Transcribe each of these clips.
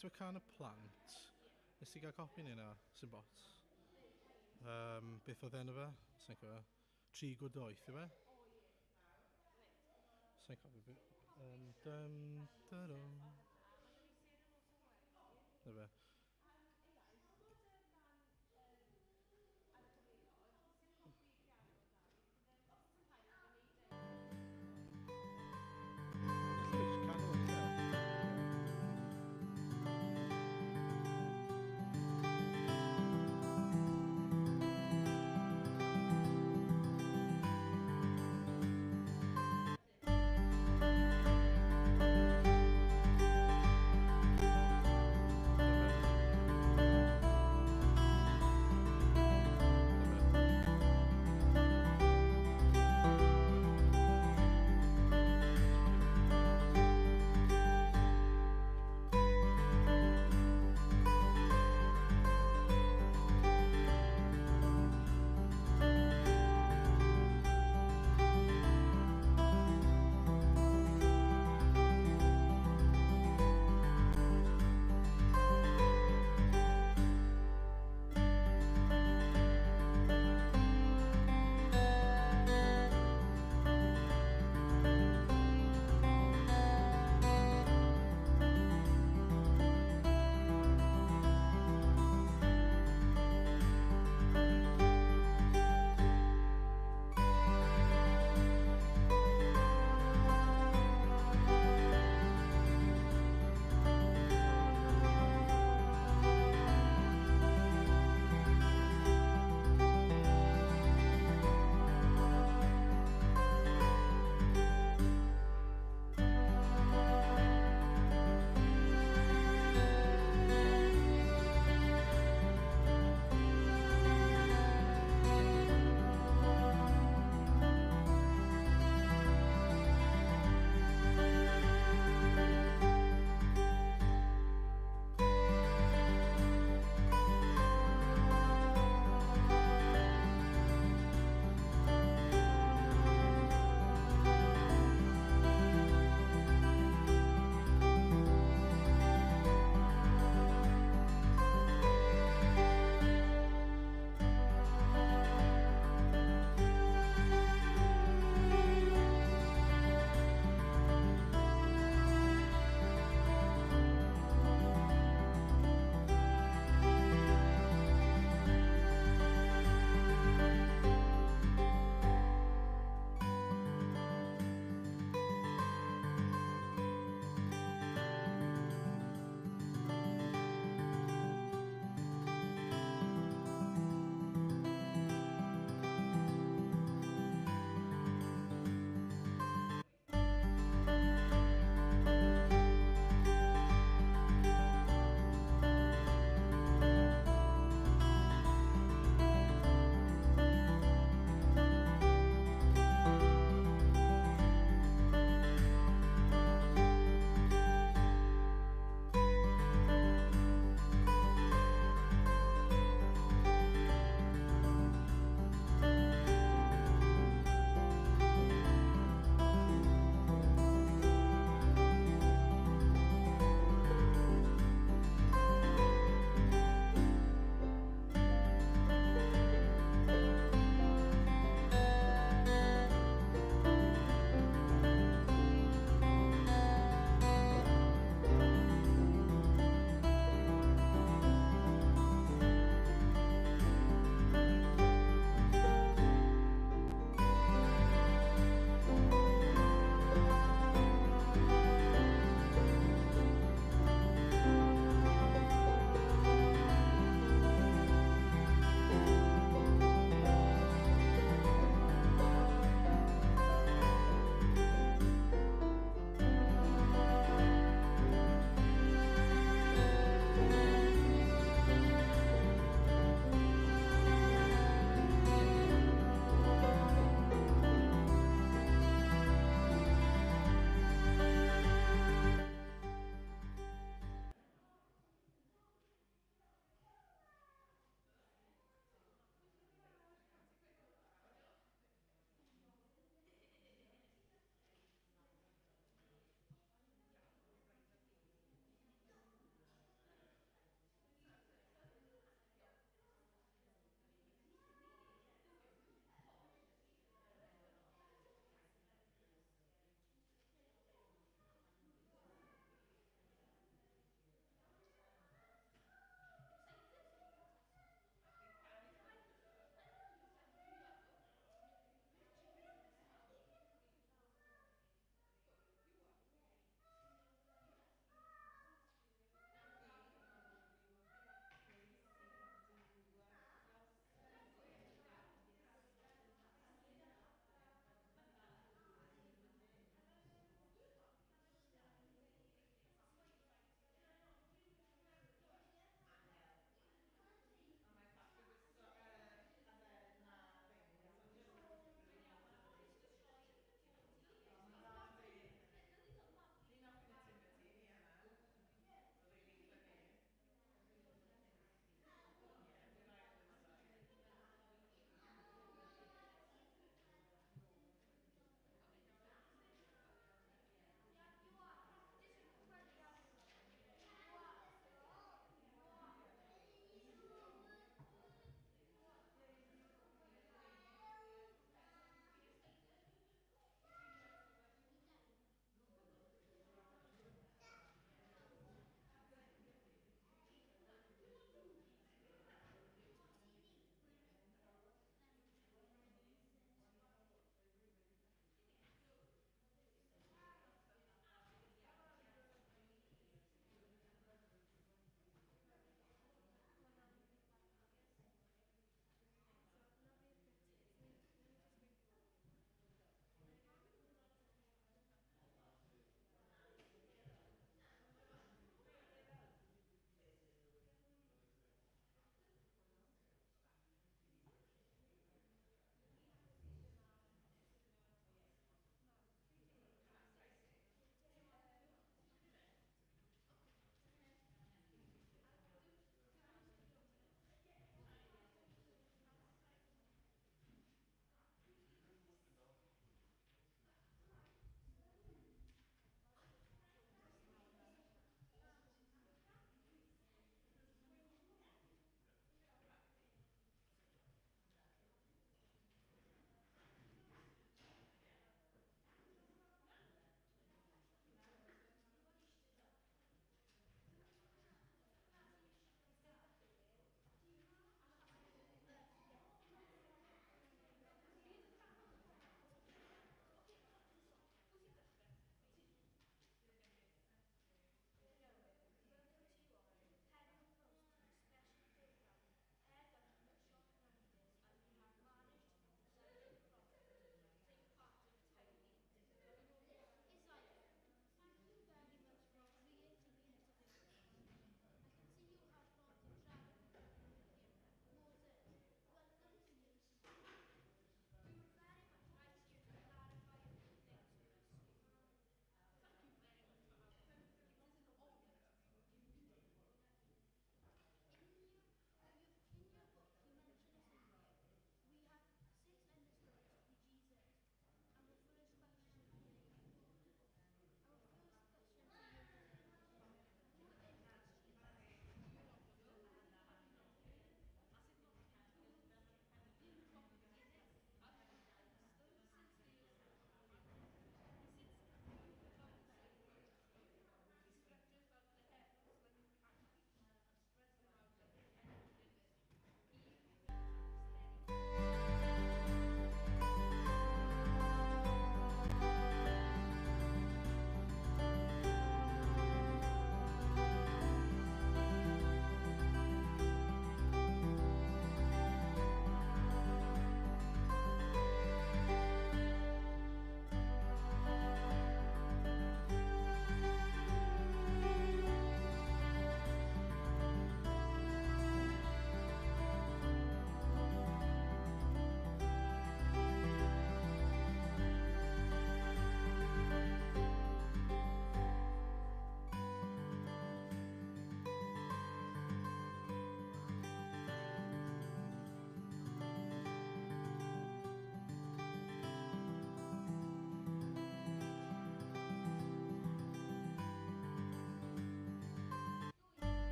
to a can of plant. Nes ti gael copi neu na, sy'n bot. Beth oedd enw fe? Sa'n cofio. 3 gwd 8 yw e? Sa'n cofio beth. Na fe.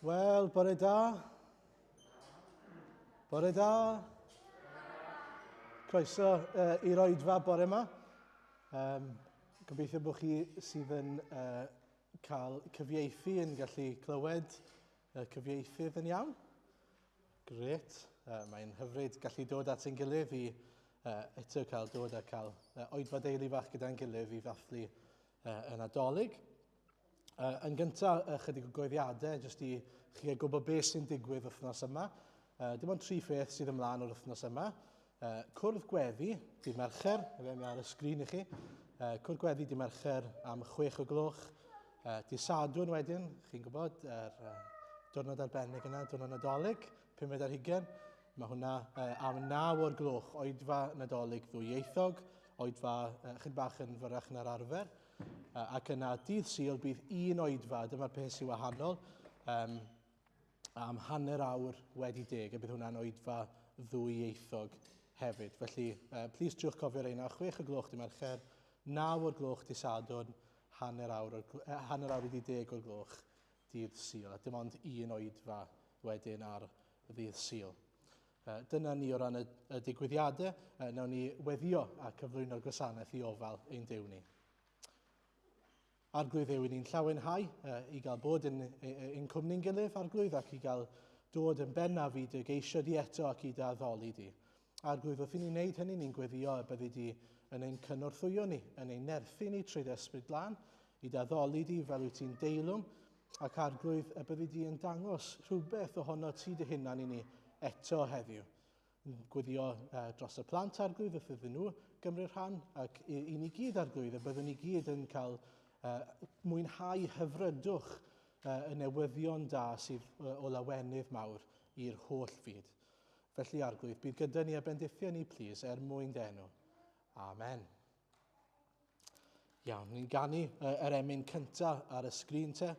Wel, bore da. Bore da. Croeso i'r Oedfa bore yma. Gobeithio bod chi sydd yn cael cyfieithu yn gallu clywed cyfieithydd yn iawn. Gret. Mae'n hyfryd gallu dod at ein gilydd i eto cael dod a cael Oedfa deulu fach gyda'n gilydd i ddathlu yn Nadolig. Yn gyntaf, chydig o goeddiadau, jyst i chi gwybod beth sy'n digwydd wythnos yma. Dim ond 3 pheth sydd ymlaen o'r wythnos yma. Cwrdd gweddi, dydd Mercher, fe mi ar y sgrin i chi. Cwrdd gweddi dydd Mercher am 6 o gloch. Dydd Sadwrn wedyn, chi'n gwybod, diwrnod arbennig yna, diwrnod Nadolig, 5:20. Mae hwnna am 9 o'r gloch, Oedfa Nadolig ddwyieithog, Oedfa chydig bach yn fyrrach na'r arfer. Ac yna dydd Sul bydd 1 oedfa, dyma'r peth sy'n wahanol, am hanner awr wedi 10, a bydd hwnna'n oedfa ddwyieithog hefyd. Felly, plis triwch cofio reina, 6 o gloch dydd Mercher, 9 o'r gloch dydd Sadwrn, hanner awr wedi 10 o'r gloch dydd Sul. A dim ond 1 oedfa wedyn ar ddydd Sul. Dyna ni o ran y digwyddiadau. Nawn ni weddio a cyflwyno'r gwasanaeth i ofal ein Duw ni. Arglwydd yw ni'n llawenhau i gael bod yn cwmni'n gilydd arglwydd ac i gael dod yn bennaf i dy geisio di eto ac i dy addoli di. Arglwydd wrth i ni'n neud hynny, ni'n gweddio y byddu di yn ein cynorthwyo ni, yn ein nerthu ni trwy ysbryd glân, i dy addoli di fel wyt ti'n deilwm, ac arglwydd y byddu di yn dangos rhywbeth ohono ti dy hunan i ni eto heddiw. Gweddio dros y plant arglwydd wrth iddyn nhw gymryd rhan, ac i ni gyd arglwydd, y byddwn ni gyd yn cael mwynhau hyfrydwch y newyddion da sydd o lawenydd mawr i'r holl fyd. Felly arglwydd, bydd gyda ni a bendithio ni, plis, mwyn denw. Amen. Iawn, ni'n ganu yr emyn cyntaf ar y sgrin te,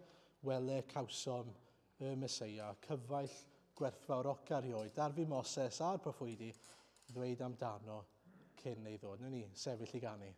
wele cawsom y Meseia, cyfaill gwerthfawroc erioed, ar fi Moses a'r proffwydi, ddweud amdano cyn ei ddod. Nw'n ni sefyll i ganu.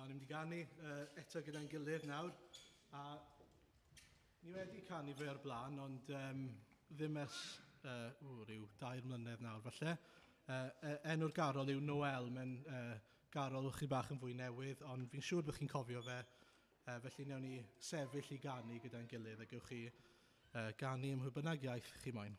Ni wedi ganu eto gyda'n gilydd nawr. A ni wedi canu fe o'r blaen, ond ddim ers ryw 2 mlynedd nawr falle. Enw'r garol yw Noel, mae'n garol chydig bach yn fwy newydd, ond fi'n siŵr bod chi'n cofio fe. Felly newn ni sefyll i ganu gyda'n gilydd a gewch chi ganu ym mhwy bynnag iaith chi moyn.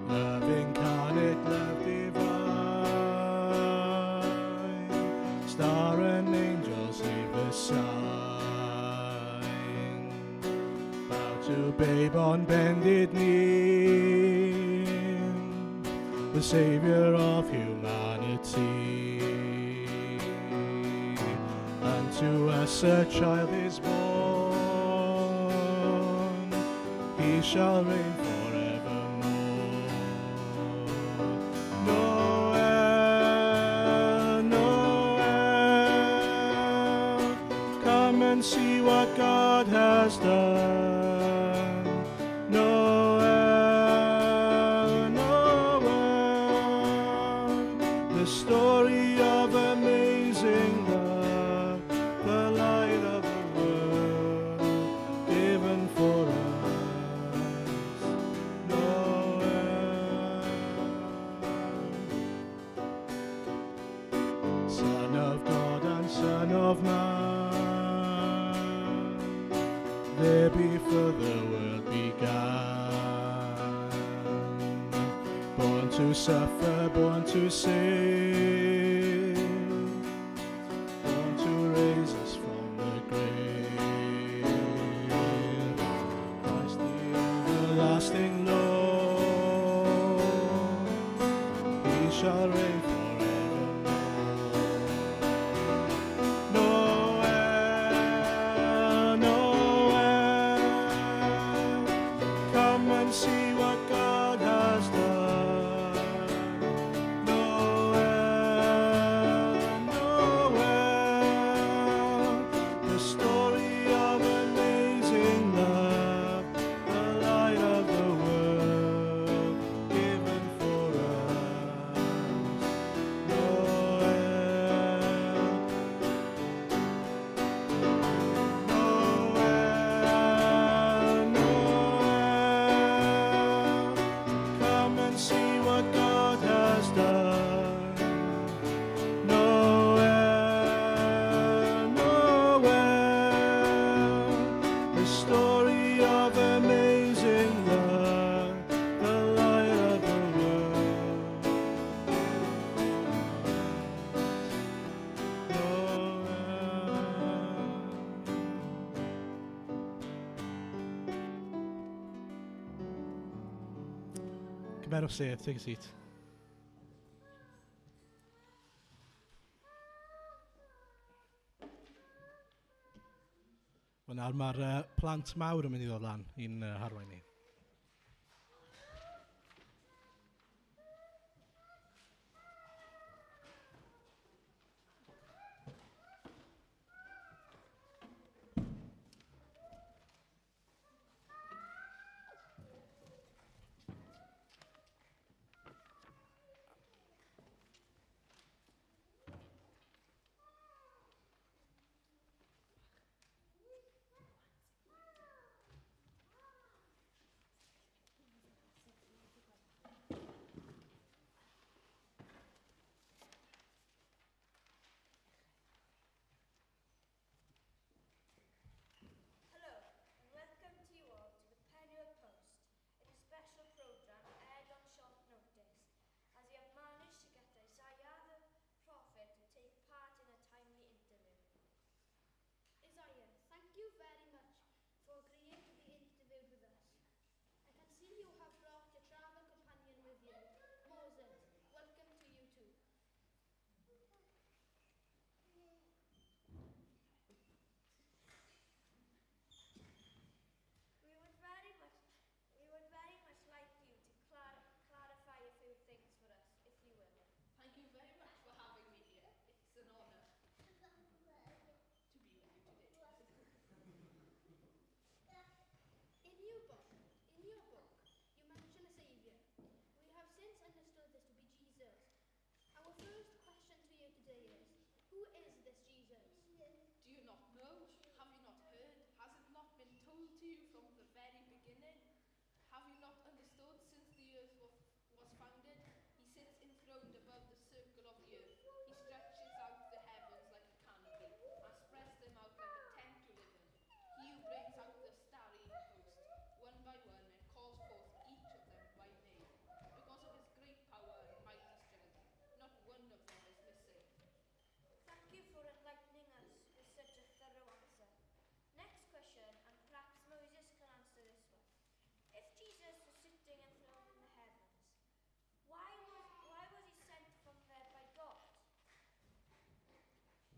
Loving carnate love divine, star and angels leave the sign. Bow to babe on bended knee, the Saviour of humanity. Unto us a child is born, he shall reign forevermore. Noel, Noel, come and see what God has done. Noel, Noel, the story of amazing love, the light of the world given for us. Noel, Son of God and Son of Man, there before the world began. Born to suffer, born to save, born to raise us from the grave. Christ the everlasting Lord, he shall reign forevermore. Noel, Noel, come and see what God has done. Noel, Noel, the story of amazing love, the light of the world given for us. Noel, Noel, Noel, come and see what God has done. Noel, Noel, the story of amazing love, the light of the world. Cymerwch sedd, take a seat. Wel nawr mae'r plant mawr yn mynd i ddod lan i'n harwain ni. enthroned above the circle of the earth. He stretches out the heavens like a canopy, and spreads them out like a tent to live in. He who brings out the starry host, one by one, and calls forth each of them by name. Because of his great power and mighty strength, not one of them is missing. Thank you for enlightening us with such a thorough answer. Next question, and perhaps Moses can answer this one. If Jesus was sitting enthroned in the heavens, why was he sent from there by God?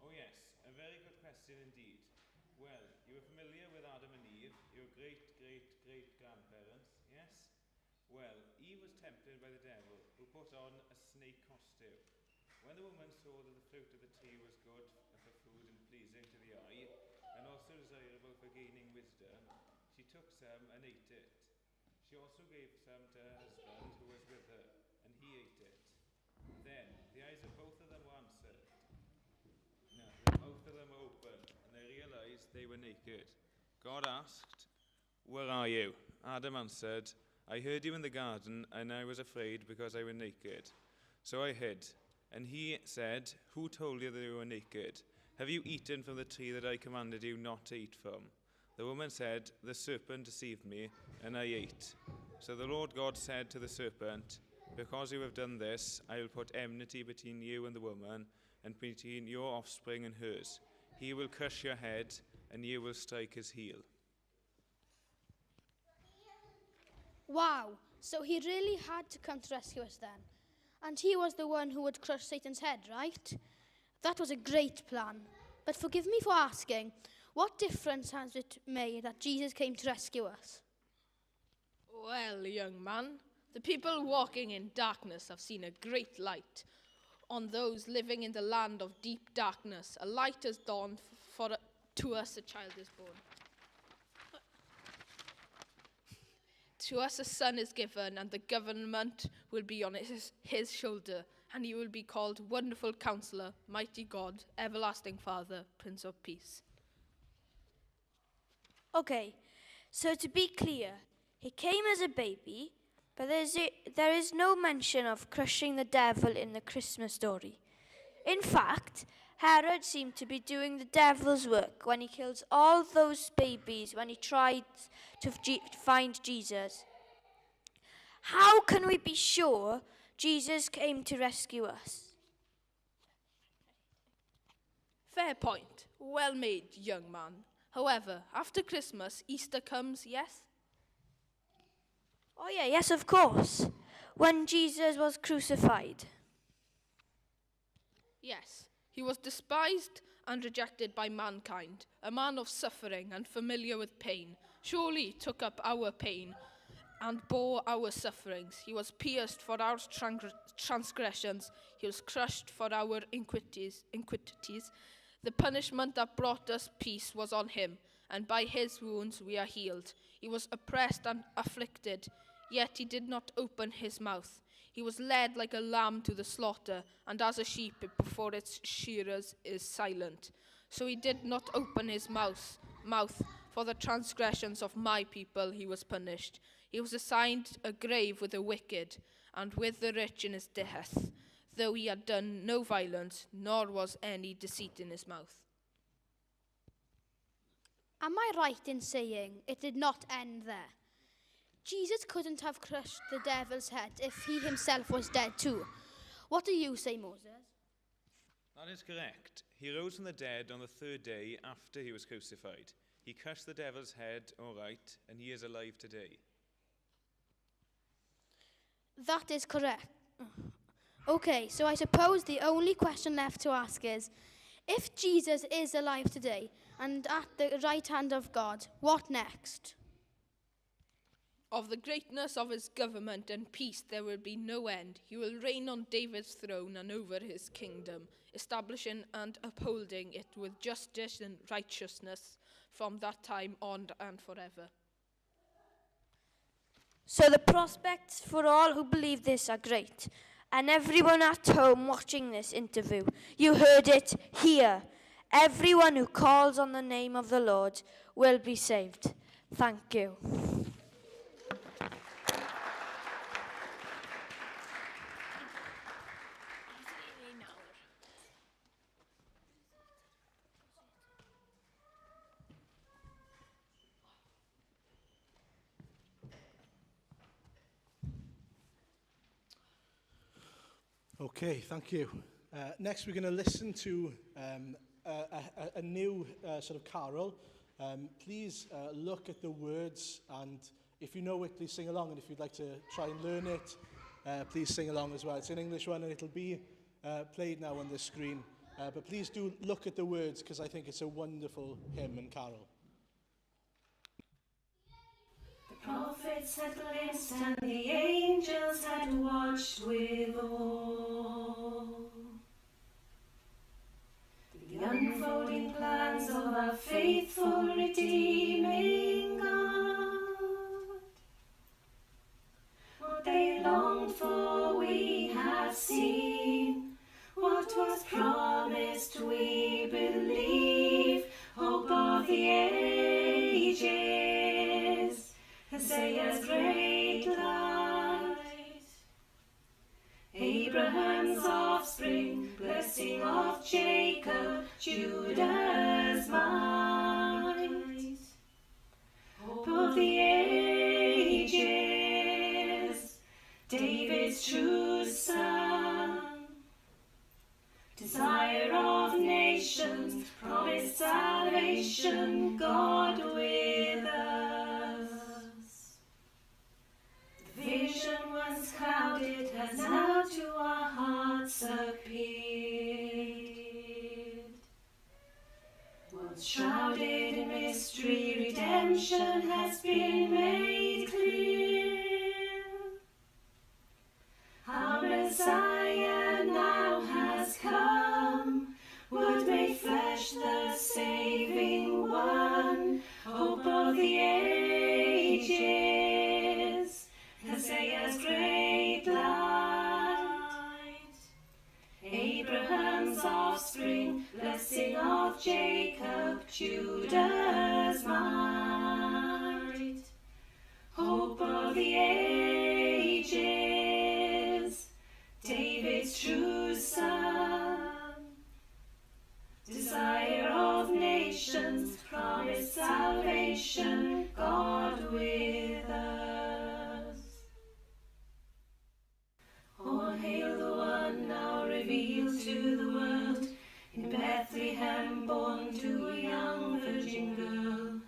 Oh yes, a very good question indeed. Well, you are familiar with Adam and Eve, your great-great-great-grandparents, yes? Well, Eve was tempted by the devil, who put on a snake costume. When the woman saw that the fruit of the tree was good for food and pleasing to the eye, and also desirable for gaining wisdom, she took some and ate it. She also gave some to her husband who was with her, and he ate it. Then the eyes of both of them were answered. No, the mouth of them were opened, and they realized they were naked. God asked, "Where are you?" Adam answered, "I heard you in the garden, and I was afraid because I was naked. So I hid." And he said, "Who told you that you were naked? Have you eaten from the tree that I commanded you not to eat from?" The woman said, "The serpent deceived me, and I ate." So the Lord God said to the serpent, "Because you have done this, I will put enmity between you and the woman, and between your offspring and hers. He will crush your head, and you will strike his heel." Wow, so he really had to come to rescue us then. And he was the one who would crush Satan's head, right? That was a great plan. But forgive me for asking, what difference has it made that Jesus came to rescue us? Well, young man, the people walking in darkness have seen a great light. On those living in the land of deep darkness, a light has dawned, to us a child is born. To us a son is given, and the government will be on his shoulder, and he will be called Wonderful Counselor, Mighty God, Everlasting Father, Prince of Peace. Okay, so to be clear, he came as a baby, but there is no mention of crushing the devil in the Christmas story. In fact, Herod seemed to be doing the devil's work when he kills all those babies when he tried to find Jesus. How can we be sure Jesus came to rescue us? Fair point. Well made, young man. However, after Christmas, Easter comes, yes? Oh yeah, yes, of course. When Jesus was crucified. Yes, he was despised and rejected by mankind, a man of suffering and familiar with pain. Surely he took up our pain and bore our sufferings. He was pierced for our transgressions. He was crushed for our iniquities. The punishment that brought us peace was on him, and by his wounds we are healed. He was oppressed and afflicted, yet he did not open his mouth. He was led like a lamb to the slaughter, and as a sheep before its shearers is silent. So he did not open his mouth. For the transgressions of my people he was punished. He was assigned a grave with the wicked, and with the rich in his death, though he had done no violence, nor was any deceit in his mouth. Am I right in saying it did not end there? Jesus couldn't have crushed the devil's head if he himself was dead too. What do you say, Moses? That is correct. He rose from the dead on the third day after he was crucified. He crushed the devil's head, all right, and he is alive today. That is correct. Okay, so I suppose the only question left to ask is, if Jesus is alive today and at the right hand of God, what next? Of the greatness of his government and peace there will be no end. He will reign on David's throne and over his kingdom, establishing and upholding it with justice and righteousness from that time on and forever. So the prospects for all who believe this are great. And everyone at home watching this interview, you heard it here. Everyone who calls on the name of the Lord will be saved. Thank you. Okay, thank you. Next, we're going to listen to a new sort of carol. Please look at the words, and if you know it, please sing along. And if you'd like to try and learn it, please sing along as well. It's an English one, and it'll be played now on the screen. But please do look at the words, because I think it's a wonderful hymn and carol. The prophets had glimpsed and the angels had watched with awe the unfolding plans of our faithful redeeming God. What they longed for we have seen, what was promised we believe, hope of the ages, Isaiah's great light. Abraham's offspring, blessing of Jacob, Judah's might, hope of the ages, David's true son, desire of nations, promised salvation, God with us. The vision once clouded has now to our hearts appeared. Once shrouded in mystery, redemption has been made clear. Our Messiah now has come, Word made flesh, the saving one, hope of the ages, Isaiah's great light. Abraham's offspring, blessing of Jacob, Judah's might, hope of the ages, David's true son, desire of nations, promised salvation, God with us. All hail the one now revealed to the world, in Bethlehem born to a young virgin girl,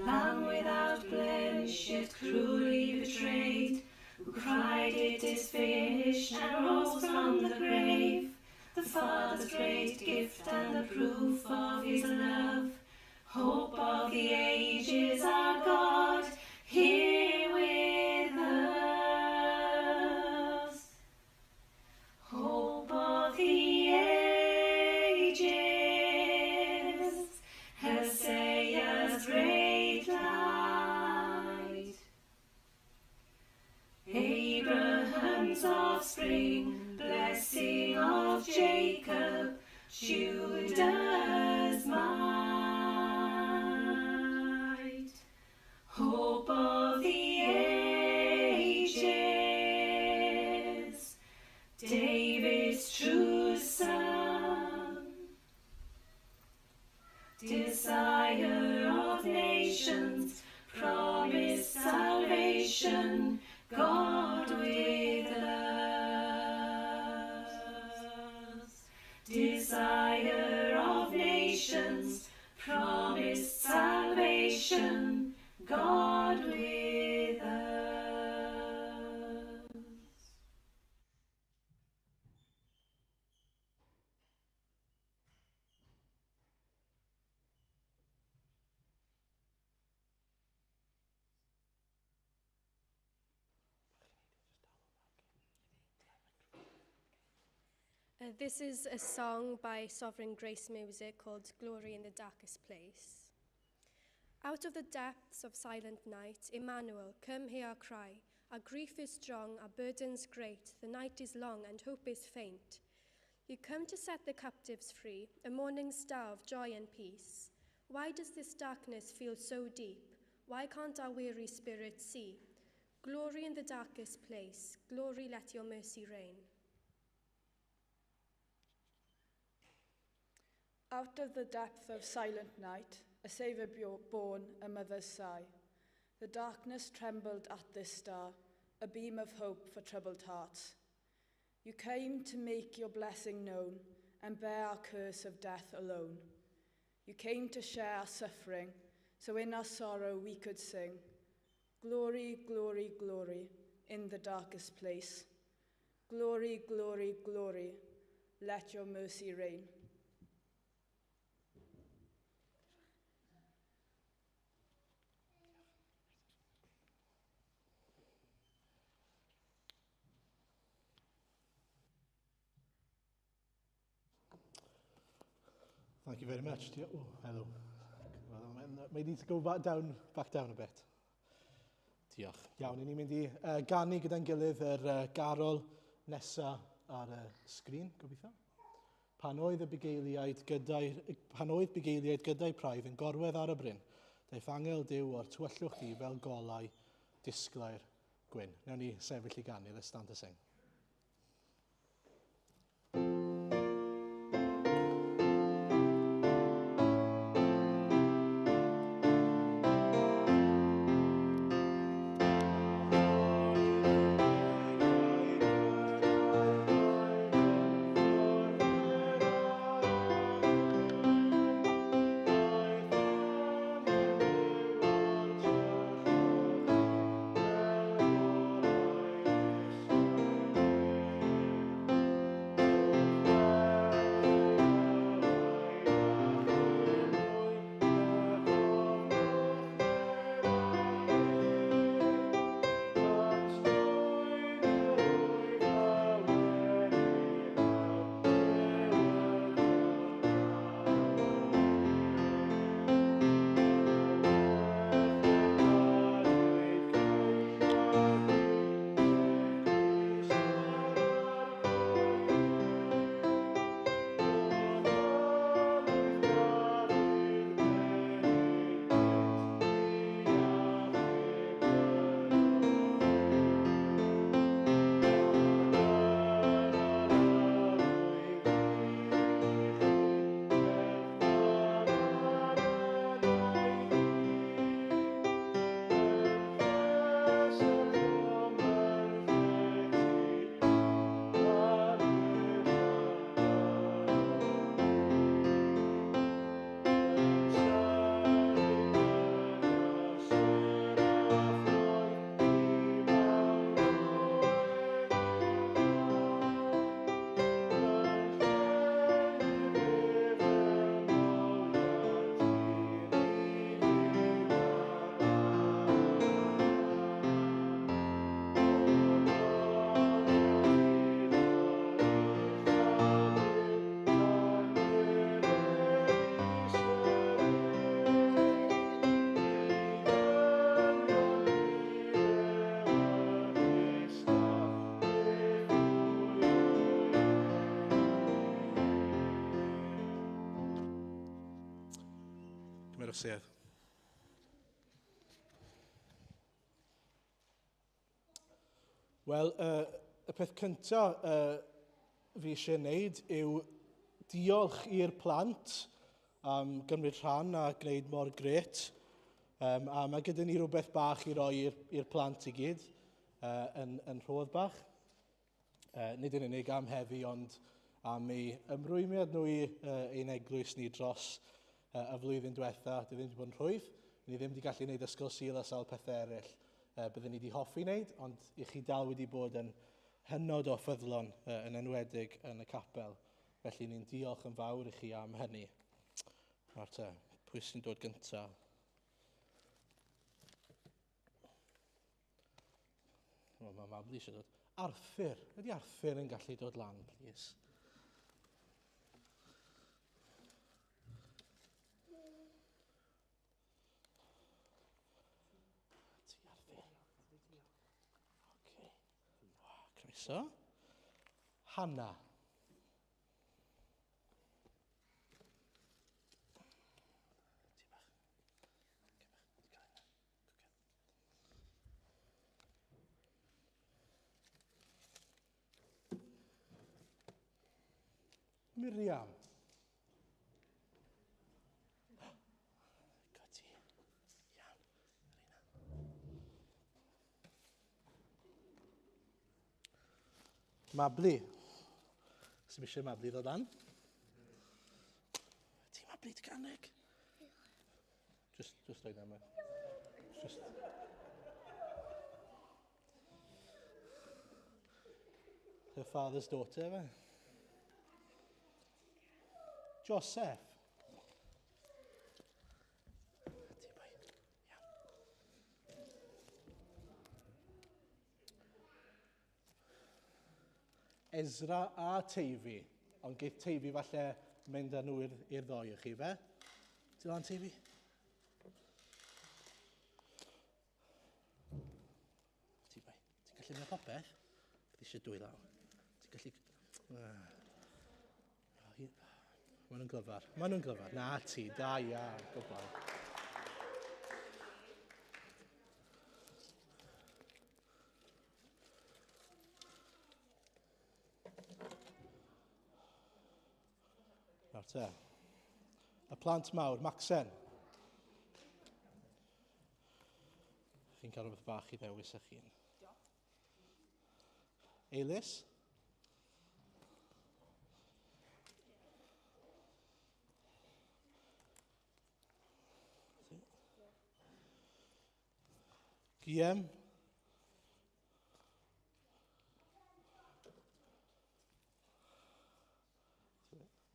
Lamb without blemish yet cruelly betrayed, who cried it is finished and rose from the grave, the Father's great gift and the proof of his love, hope of the ages, our God here with us. Hope of the ages, Isaiah's great light. Abraham's offspring, blessing of Jacob, Judah's might, hope of the ages, David's true son, desire of nations, promised salvation, God with us. Desire of nations, promised salvation, God with us. This is a song by Sovereign Grace Music called Glory in the Darkest Place. Out of the depths of silent night, Emmanuel, come hear our cry. Our grief is strong, our burdens great, the night is long and hope is faint. You come to set the captives free, a morning star of joy and peace. Why does this darkness feel so deep? Why can't our weary spirits see? Glory in the darkest place, glory let your mercy reign. Out of the depth of silent night, a Saviour born, a mother's sigh. The darkness trembled at this star, a beam of hope for troubled hearts. You came to make your blessing known and bear our curse of death alone. You came to share our suffering, so in our sorrow we could sing, glory, glory, glory, in the darkest place. Glory, glory, glory, let your mercy reign. Thank you very much. Oh, hello. Well, may need to go back down a bit. Diolch. Iawn, ni'n mynd i ganu gyda'n gilydd garol nesa ar y sgrin, gobeithio. Pan oedd bugeiliaid gyda'i praidd yn gorwedd ar y bryn, daeth angel Duw o'r tywyllwch chi fel golau disglair gwyn. Newn ni sefyll i ganu, let's stand to sing. Sedd. Wel, y peth cyntaf fi eisiau wneud yw diolch i'r plant am gymryd rhan a gwneud mor gret. A mae gyda ni rhywbeth bach i roi i'r plant i gyd yn rhodd bach. Nid yn unig am heddi, ond am ei ymrwymiad nhw i ein eglwys ni dros y flwyddyn diwetha. Dwi ddim wedi bod yn rhwydd. Ni ddim wedi gallu gwneud ysgol Sul a sawl pethau eraill byddwn ni wedi hoffi wneud, ond i chi dal wedi bod yn hynod o ffyddlon yn enwedig yn y capel. Felly ni'n diolch yn fawr i chi am hynny. Pwy sy'n dod gyntaf? Mae Mabli eisiau dod. Arthur. Ydy Arthur yn gallu dod lan, please? Croeso. Hannah. Miriam. Goti. Iawn. Mabli. Sy'n eisiau mablu ddod dan? Ti'n mablu dy ganig? Just rhaid am it. Just... Her father's daughter, fe? Joseph. Ezra a Teifi, ond geith Teifi falle mynd â nhw i'r ddoi o chi, fe? Ti'n lan, Teifi? Ti'n gallu mynd popeth? Fydd eisiau dwy law. Ti'n gallu... Maen nhw'n glyfar. Maen nhw'n glyfar. Na ti, da ia, goblaen. Nawr te. Y plant mawr, Maxen. Chi'n cael rhywbeth bach i ddewis eich hun. Eilis? Guillem?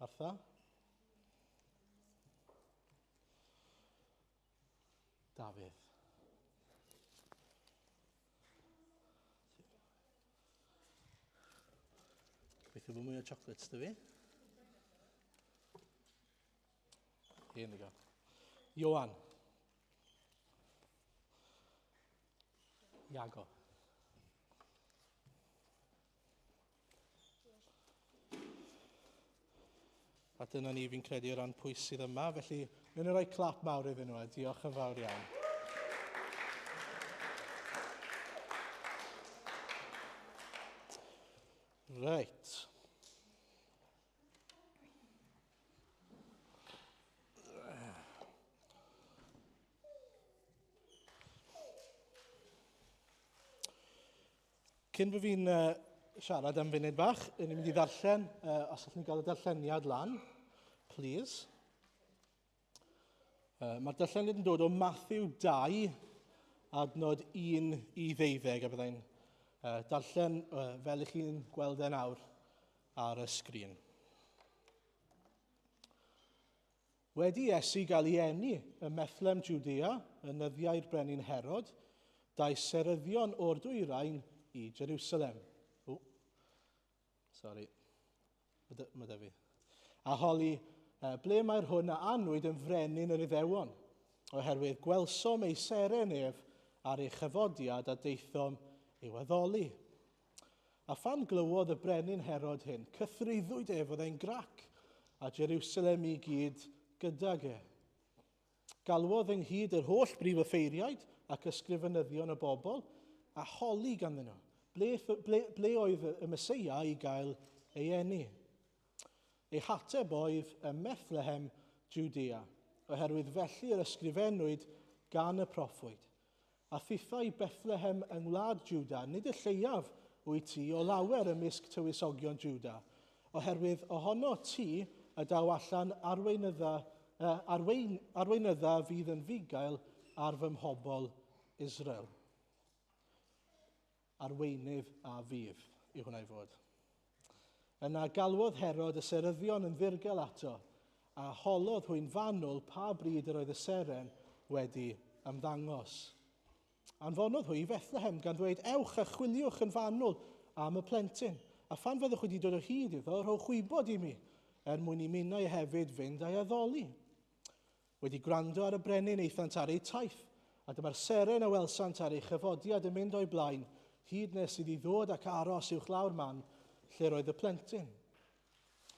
Martha? Dafydd? Gobeithio bod mwy o chocolates dy fi. Here we go. Ioan? Iago? A dyna ni fi'n credu o ran pwy sydd yma, felly nhw'n rhoi clap mawr iddyn nhw, diolch yn fawr iawn. Reit. Cyn bod fi'n siarad am funud bach, ni'n mynd i ddarllen, os allwn ni gael y darlleniad lan, please. Mae'r darlleniad yn dod o Matthew 2, adnod 1 i 12, a byddai'n darllen fel ych chi'n gweld e nawr ar y sgrin. Wedi Iesu gael ei eni ym Methlem Judea, yn nyddiau'r brenin Herod, daeth seryddion o'r dwyrain i Jerusalem. Mae da fi. A holi ble mae'r hwn a anwyd yn frenin yr Iddewon, oherwydd gwelsom ei seren ef ar ei chyfodiad a deithom ei weddoli. A phan glywodd y brenin Herod hyn, cythryddwyd ef oedd e'n grac, a Jerusalem i gyd gydag e. Galwodd ynghyd yr holl brif offeiriaid ac ysgrifenyddion y bobl, a holi ganddyn nhw. Ble oedd y Meseia i gael ei eni? Ei hateb oedd ym Methlehem, Judea, oherwydd felly yr ysgrifennwyd gan y proffwyd. A thithau Bethlehem yng ngwlad Juda, nid y lleiaf wyt ti o lawer ymysg tywysogion Juda, oherwydd ohono ti y daw allan arweinydda fydd yn fugail ar fy mhobol Israel. Arweinydd a fydd, yw hwnna i fod. Yna galwodd Herod y seryddion yn ddirgel ato, a holodd hwy'n fanwl pa bryd yr oedd y seren wedi ymddangos. Anfonodd hwy i Bethlehem gan ddweud, ewch a chwiliwch yn fanwl am y plentyn, a phan fyddwch wedi dod o hyd iddo, rhowch wybod i mi, mwyn i minnau hefyd fynd a'i addoli. Wedi gwrando ar y brenin eithant ar ei taith, a dyma'r seren y welsant ar ei chyfodiad yn mynd o'i blaen, hyd nes iddi ddod ac aros uwch lawr man, lle roedd y plentyn.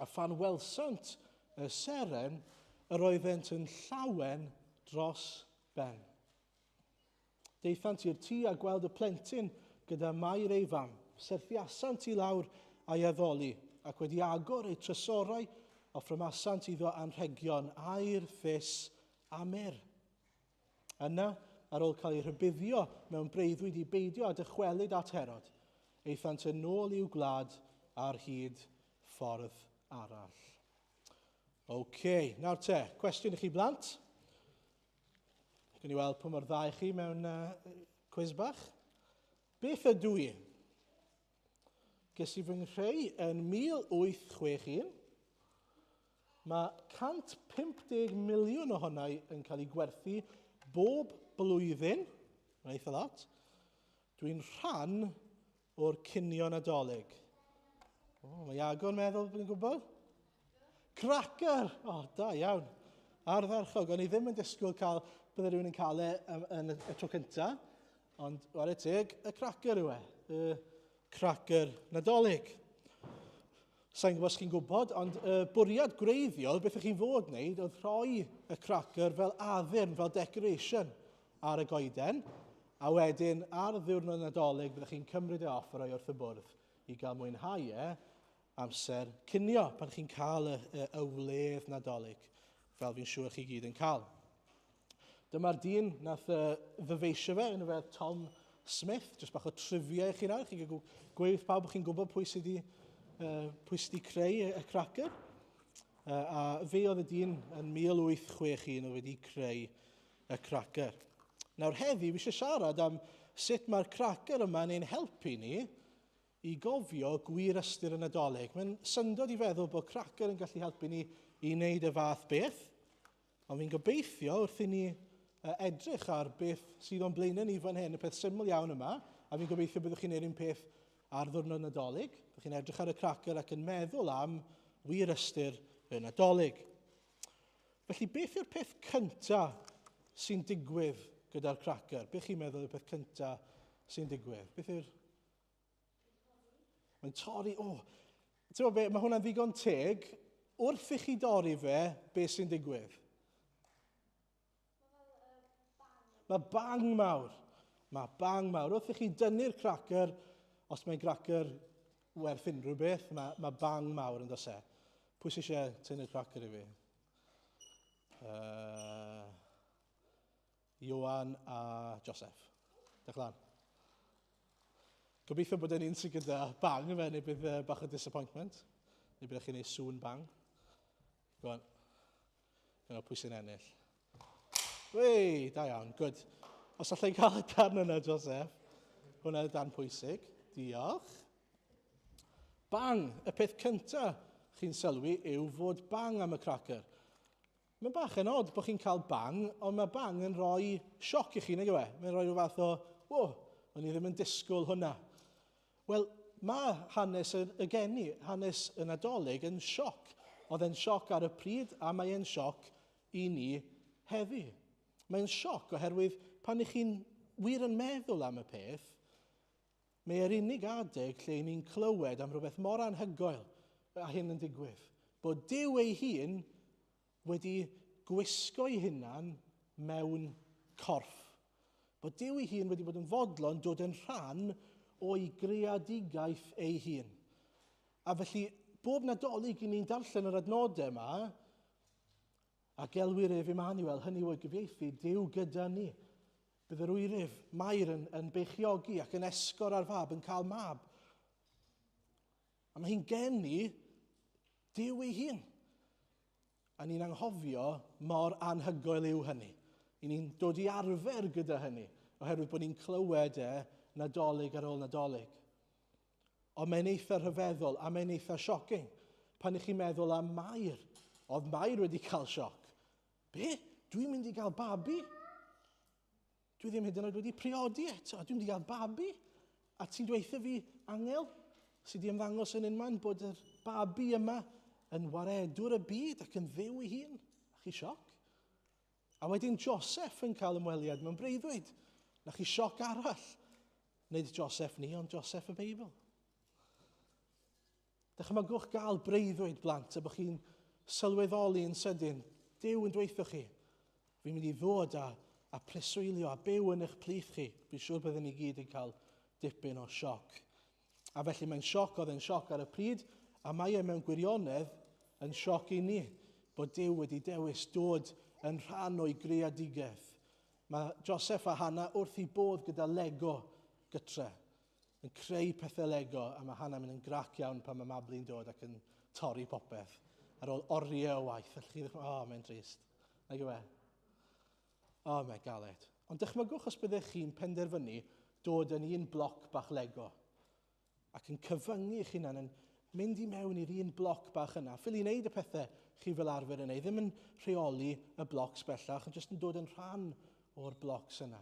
A phan welsant y seren, yr oeddent yn llawen dros ben. Deithant i'r tŷ a gweld y plentyn gyda mair ei fam, serthiasant i lawr a'i addoli, ac wedi agor eu trysorau, offrymasant iddo anrhegion, aur, ffys a myr. Yna, ar ôl cael ei rhybuddio mewn breuddwyd i beidio a dychwelyd at Herod, eithant yn ôl i'w gwlad ar hyd ffordd arall. Nawr te, cwestiwn i chi blant. Gwni weld pwy mor dda i chi mewn quiz bach. Beth ydw i? Ges i fy nghreu yn 1861. Mae 150 miliwn ohonau yn cael ei gwerthu bob blwyddyn. Mae'n eitha lot. Dwi'n rhan o'r cinio Nadolig. Mae Iago'n meddwl bod ni'n gwybod? Cracker! Da iawn. Ardderchog. O'n i ddim yn disgwyl bydde rhywun yn cael yn y tro cyntaf, ond war y teg, y cracker yw e. Y cracker Nadolig. Sa'n gwybod os chi'n gwybod, ond bwriad gwreiddiol, beth ych chi'n fod wneud, oedd rhoi y cracker fel addurn, fel decoration ar y goeden, a wedyn ar ddiwrnod Nadolig, byddwch chi'n cymryd e off a rhoi wrth y bwrdd i gael mwynhau amser cinio, pan chi'n cael y ywledd Nadolig, fel fi'n siŵr chi gyd yn cael. Dyma'r dyn nath ddyfeisio fe, yn fe Tom Smith, jyst bach o trivia i chi nawr. Chi'n gweud pawb bod chi'n gwybod pwy sydd wedi creu y cracker. A fe oedd y dyn yn 1861 wedi creu y cracker. Nawr heddi, fi eisiau siarad am sut mae'r cracker yma yn ein helpu ni i gofio gwir ystyr y Nadolig. Mae'n syndod i feddwl bod cracker yn gallu helpu ni i wneud y fath beth, ond fi'n gobeithio wrth i ni edrych ar beth sydd o'n blaenau ni fan hyn, y peth syml iawn yma, a fi'n gobeithio byddwch chi'n gwneud un peth ar ddiwrnod Nadolig. Byddwch chi'n edrych ar y cracker ac yn meddwl am wir ystyr y Nadolig. Felly, beth yw'r peth cyntaf sy'n digwydd gyda'r cracker? Beth chi'n meddwl yw'r peth cyntaf sy'n digwydd? Beth yw'r... Mae'n torri... Ti'n meddwl, mae hwnna'n ddigon teg. Wrth i chi dorri fe, beth sy'n digwydd? Mae bang mawr. Mae bang mawr. Wrth i chi dynnu'r cracker, os mae'n cracker werth unrhyw beth, mae bang mawr yn dos e. Pwy sy'n eisiau tynnu'r cracker i fi? Iwan a Joseph. Dech lan. Gobeithio bod e'n un sy'n gyda bang fe, neu bydd bach o disappointment. Neu byddwch chi'n ei sŵn bang. Go on. Dyna pwy sy'n ennill. Wei, da iawn, good. Os allai cael y darn yna, Joseph, hwnna y darn pwysig. Diolch. Bang, y peth cyntaf chi'n sylwi yw fod bang am y cracker. Mae'n bach yn od bod chi'n cael bang, ond mae bang yn rhoi sioc i chi, neu yw e? Mae'n rhoi rhyw fath o, o'n i ddim yn disgwyl hwnna. Wel, mae hanes y geni, hanes y Nadolig yn sioc. Oedd e'n sioc ar y pryd, a mae e'n sioc i ni heddi. Mae'n sioc oherwydd pan ych chi'n wir yn meddwl am y peth, mae'r unig adeg lle ni'n clywed am rhywbeth mor anhygoel a hyn yn digwydd. Bod Duw ei hun wedi gwisgo'i hunan mewn corff. Bod Duw ei hun wedi bod yn fodlon dod yn rhan o'i greadigaeth ei hun. A felly, bob Nadolig i ni'n darllen yr adnodau yma, a gelwir ef Emmanuel, hynny o'i gyfieithu, Duw gyda ni. Bydd yr wyryf mair yn beichiogi ac yn esgor ar fab, yn cael mab. A mae hi'n geni Duw ei hun. A ni'n anghofio mor anhygoel yw hynny. I ni'n dod i arfer gyda hynny, oherwydd bod ni'n clywed Nadolig ar ôl Nadolig. Ond mae'n eitha rhyfeddol a mae'n eitha shocking. Pan ych chi'n meddwl am Mair, oedd Mair wedi cael sioc. Be? Dwi'n mynd i gael babi? Dwi ddim hyd yn oed wedi priodi eto. Dwi'n mynd i gael babi? A ti'n dweithio fi, Angel, sydd wedi ymddangos yn unman bod yr babi yma yn waredwr y byd ac yn ddew ei hun. A chi sioc? A wedyn Joseph yn cael ymweliad mewn breuddwyd. Na chi sioc arall. Nid Joseph ni, ond Joseph y Beibl. Dychmygwch gael breuddwyd blant a bod chi'n sylweddoli yn sydyn. Duw yn dweithio chi. Fi'n mynd i ddod a preswylio a byw yn eich plith chi. Fi'n siŵr byddwn ni gyd yn cael dipyn o sioc. A felly mae'n sioc oedd yn sioc ar y pryd, a mae e mewn gwirionedd yn sioc i ni, bod Duw wedi dewis dod yn rhan o'i greadigaeth. Mae Joseph a Hannah wrth i bodd gyda Lego gytre, yn creu pethau Lego, a mae Hannah mynd yn grac iawn pan mae Mabli'n dod ac yn torri popeth ar ôl oriau o waith. Felly chi ddechrau, mae'n drist. Nag yw e? Mae'n galed. Ond dychmygwch os byddech chi'n penderfynu dod yn un bloc bach Lego ac yn cyfyngu eich hunan yn mynd i mewn i'r un bloc bach yna. Ffili wneud y pethau chi fel arfer yn ei, ddim yn rheoli y blocs bellach, ond jyst yn dod yn rhan o'r blocs yna.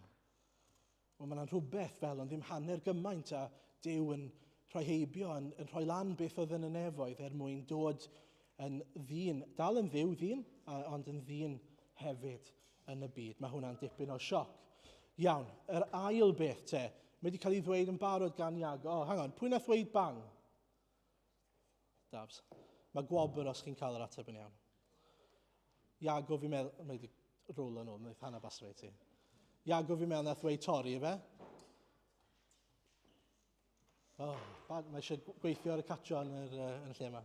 Mae'n rhywbeth fel, ond ddim hanner gymaint a Duw yn rhoi heibio, yn rhoi lan beth oedd yn y nefoedd mwyn dod yn ddyn, dal yn ddiw ddyn, ond yn ddyn hefyd yn y byd. Mae hwnna'n dipyn o sioc. Iawn, yr ail beth te, mae wedi cael ei ddweud yn barod gan Iago. Hang on, pwy nath ddweud bang? Dabs. Mae gwobr os chi'n cael yr ateb yn iawn. Iago fi'n meddwl, mae wedi rôl yn ôl, mae'n hanna basrau ti. Iago fi'n meddwl nath ddweud torri, efe? Mae eisiau gweithio ar y catio yn y lle yma.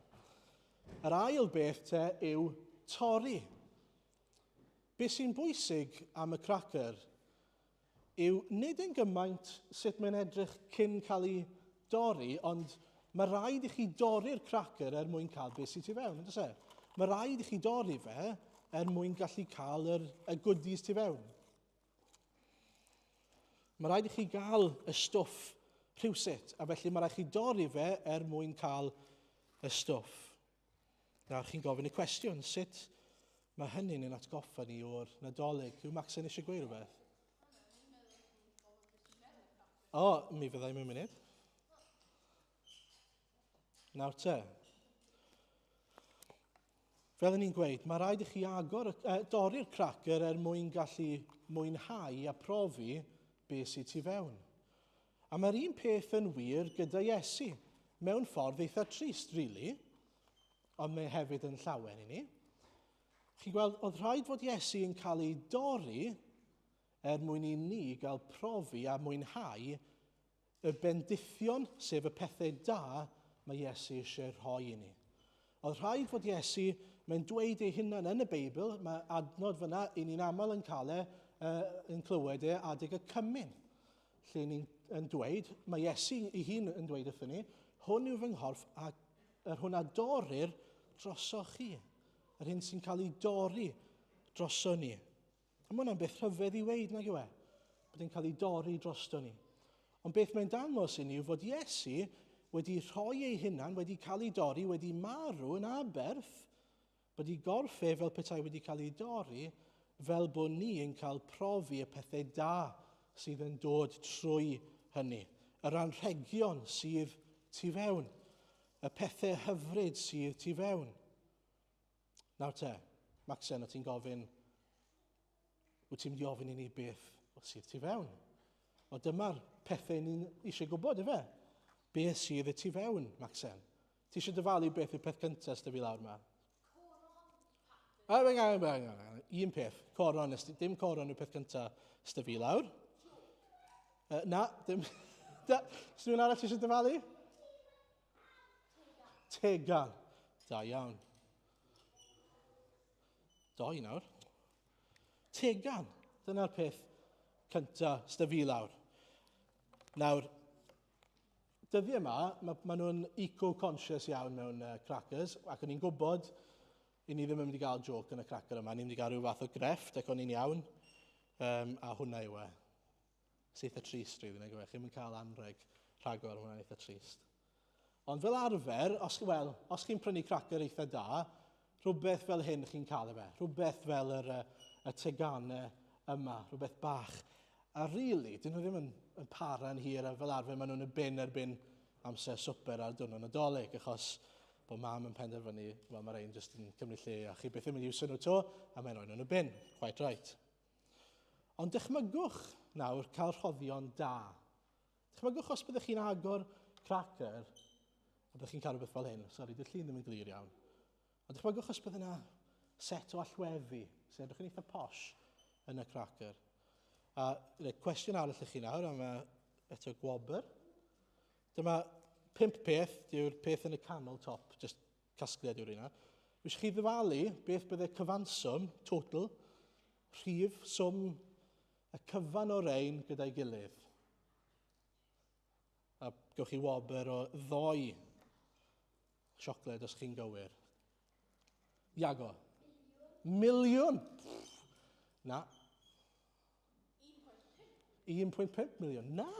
Yr ail beth te yw torri. Beth sy'n bwysig am y cracer yw nid yn gymaint sut mae'n edrych cyn cael ei dorri, ond mae rhaid i chi dorri'r cracer mwyn cael beth sy'n tu fewn. Mae rhaid i chi dorri fe mwyn gallu cael y goodies tu fewn. Mae rhaid i chi gael y stwff rhywsut, a felly mae rhaid chi dorri fe mwyn cael y stwff. Nawr chi'n gofyn y cwestiwn, sut mae hynny'n ein atgoffa ni o'r Nadolig? Yw Maxen eisiau gweud rhywbeth? Mi fyddai mewn munud. Nawr te. Fel ni'n gweud, mae rhaid i chi dorri'r cracer mwyn gallu mwynhau a profi beth sydd tu fewn. A mae'r un peth yn wir gyda Iesu. Mewn ffordd eitha trist, really, ond mae hefyd yn llawen i ni. Chi'n gweld, oedd rhaid fod Iesu yn cael ei dorri mwyn i ni gael profi a mwynhau y bendithion, sef y pethau da mae Iesu eisiau rhoi i ni. Oedd rhaid fod Iesu, mae'n dweud ei hunan yn y Beibl, mae adnod fyna i ni'n aml yn cael yn clywed adeg y cymyn, lle ni'n dweud, mae Iesu ei hun yn dweud wrthyn ni, hwn yw fy nghorff a hwnna dorri'r drosoch chi. Yr hyn sy'n cael ei dorri droso ni. A mae hwnna'n beth rhyfedd i weid, nag yw e? Bod e'n cael ei dorri drosto ni. Ond beth mae'n dangos i ni yw fod Iesu wedi rhoi ei hunan, wedi cael ei dorri, wedi marw yn aberth, bod ei gorffau fel petai wedi cael ei dorri, fel bod ni yn cael profi y pethau da sydd yn dod trwy hynny. Yr anrhegion sydd tu fewn. Y pethau hyfryd sydd tu fewn. Nawr te, Maxen, o ti'n gofyn, wyt ti'n mynd i ofyn i ni beth sydd tu fewn? O dyma'r pethau ni'n eisiau gwybod, efe? Beth sydd y tu fewn, Maxen? Ti eisiau dyfalu beth yw'r peth cyntaf sydd fi lawr yma? Un peth, coron, dim coron yw'r peth cyntaf sydd fi lawr. Na, dim... S'n rhywun arall eisiau dyfalu? Tegan. Da iawn. Doi nawr. Tegan. Dyna'r peth cyntaf sydd fi lawr. Nawr, dyddi yma, maen nhw'n eco-conscious iawn mewn crackers, ac o'n i'n gwybod i ni ddim yn mynd i gael joc yn y cracker yma. Ni'n mynd i gael rhyw fath o grefft, ac o'n i'n iawn. A hwnna yw e. Sy'n eitha trist, rydyn ni, chi'n mynd cael anreg rhagor, hwnna'n eitha trist. Ond fel arfer, os chi'n prynu cracker eitha da, rhywbeth fel hyn chi'n cael efe. Rhywbeth fel y teganau yma, rhywbeth bach. A rili, dyn nhw ddim yn para yn hir, a fel arfer maen nhw'n y bin amser swper ar diwrnod Nadolig, achos bod mam yn penderfynu, wel mae'r ein jyst yn cymryd lle, a chi beth yn mynd i iwsio nhw to, a mae'n rhoi nhw'n y bin, quite right. Ond dychmygwch nawr cael rhoddion da. Dychmygwch os byddech chi'n agor cracker, a byddech chi'n cael rhywbeth fel hyn. Sori, dy'r llun ddim yn glir iawn. Ond dychmygwch os bydd yna set o allweddi, sy'n edrych yn eitha posh yn y cracker. A cwestiwn arall i chi nawr, am eto gwobr. Dyma 5 peth, yw'r peth yn y canol top, just casgliad yw'r yna. Fys chi ddyfalu beth byddai cyfanswm, total, rhif, swm, y cyfan o'r ein gyda'i gilydd. A gewch chi wobr o ddoi. Siocled os chi'n gywir. Iago. Miliwn. Na. 1.5 miliwn. Na.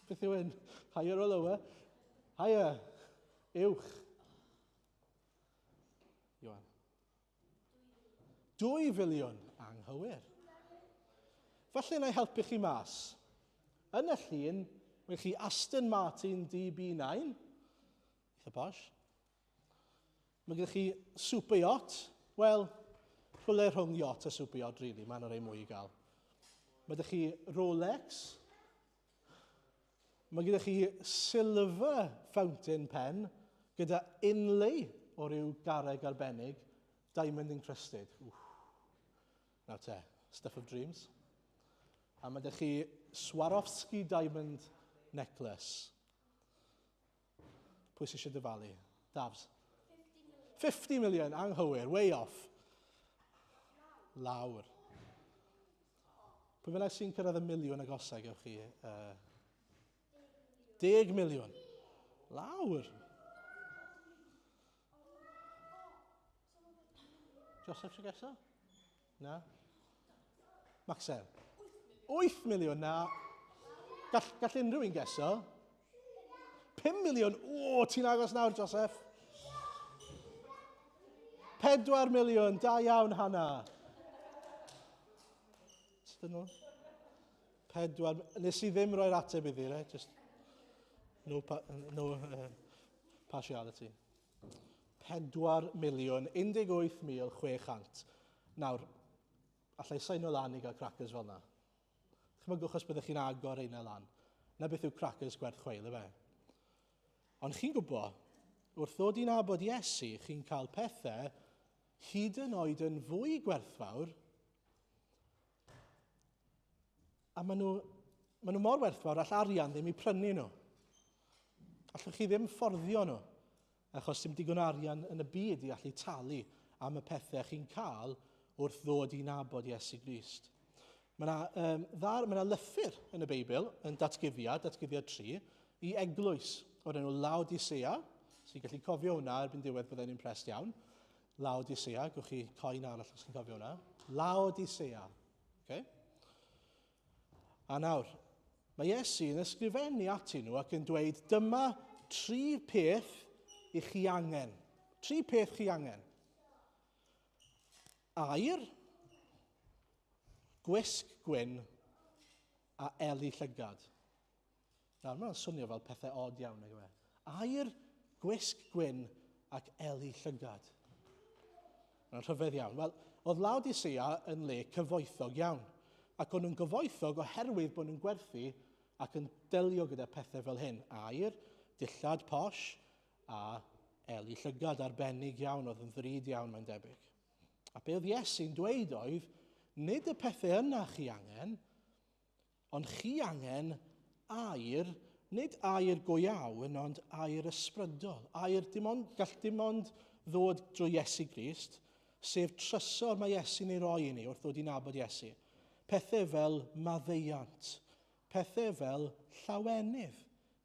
Beth yw hyn? Higher or lower? Higher. Uwch. Iwan. 2 filiwn. Anghywir. Falle na i helpu chi mas. Yn y llun, mae chi Aston Martin DB9. Eitha posh. Mae gyda chi super yacht. Wel, rhywle rhwng yacht a super yacht, really. Mae'n rhoi mwy i gael. Mae gyda chi Rolex. Mae gyda chi silver fountain pen gyda inlay o ryw garreg arbennig, diamond encrusted. Nawr te, stuff of dreams. A mae gyda chi Swarovski diamond necklace. Pwy sy'n eisiau dyfalu? Davs? 50 million, anghywir, way off. Lawr. Pwy fynnag sy'n cyrraedd y miliwn agosau gewch chi? 10 miliwn. Lawr. Joseph sy'n geso? Na? Maxen? 8 miliwn, na. Gall unrhyw un geso? 5 miliwn. O, ti'n agos nawr, Joseph. 4 miliwn, da iawn hana. Sydyn nhw? 4... Nes i ddim roi'r ateb iddi, right? Just no partiality. 4 miliwn, 18,600. Nawr, allai sain o lan i gael crackers fel yna. Chymygwch os byddwch chi'n agor ein lan. Na beth yw crackers gwerth chweil, efe. Ond chi'n gwybod, wrth ddod i'n abod Iesu, chi'n cael pethau hyd yn oed yn fwy gwerthfawr, a maen nhw mor werthfawr all arian ddim i prynu nhw. Allwch chi ddim fforddio nhw, achos dim digon arian yn y byd i allu talu am y pethau chi'n cael wrth ddod i'n abod Iesu Grist. Mae yna lythyr yn y Beibl, yn datguddiad 3, i eglwys o'r enw Laodicea, sy'n gallu cofio hwnna erbyn diwedd byddai'n impressed iawn. Laodicea, gwch chi coen arall os chi'n cofio hwnna. Laodicea. Okay? A nawr, mae Iesu yn ysgrifennu ati nhw ac yn dweud, dyma 3 peth i chi angen. 3 peth chi angen. Air, gwisg gwyn a eli llygad. Nawr, mae'n swnio fel pethau od iawn, nag yw e? Air, gwisg gwyn ac eli llygad. Mae'n rhyfedd iawn. Wel, oedd Laodicea yn le cyfoethog iawn. Ac o'n nhw'n gyfoethog oherwydd bod nhw'n gwerthu ac yn delio gyda pethau fel hyn. Air, dillad posh a eli llygad arbennig iawn, oedd yn ddrud iawn, mae'n debyg. A be oedd Iesu'n dweud oedd, nid y pethau yna chi angen, ond chi angen air, nid air go iawn, ond air ysbrydol. Air gall dim ond ddod drwy Iesu Grist, sef trysor mae Iesu'n ei roi i ni wrth ddod i'n abod Iesu. Pethau fel maddeiant, pethau fel llawenydd,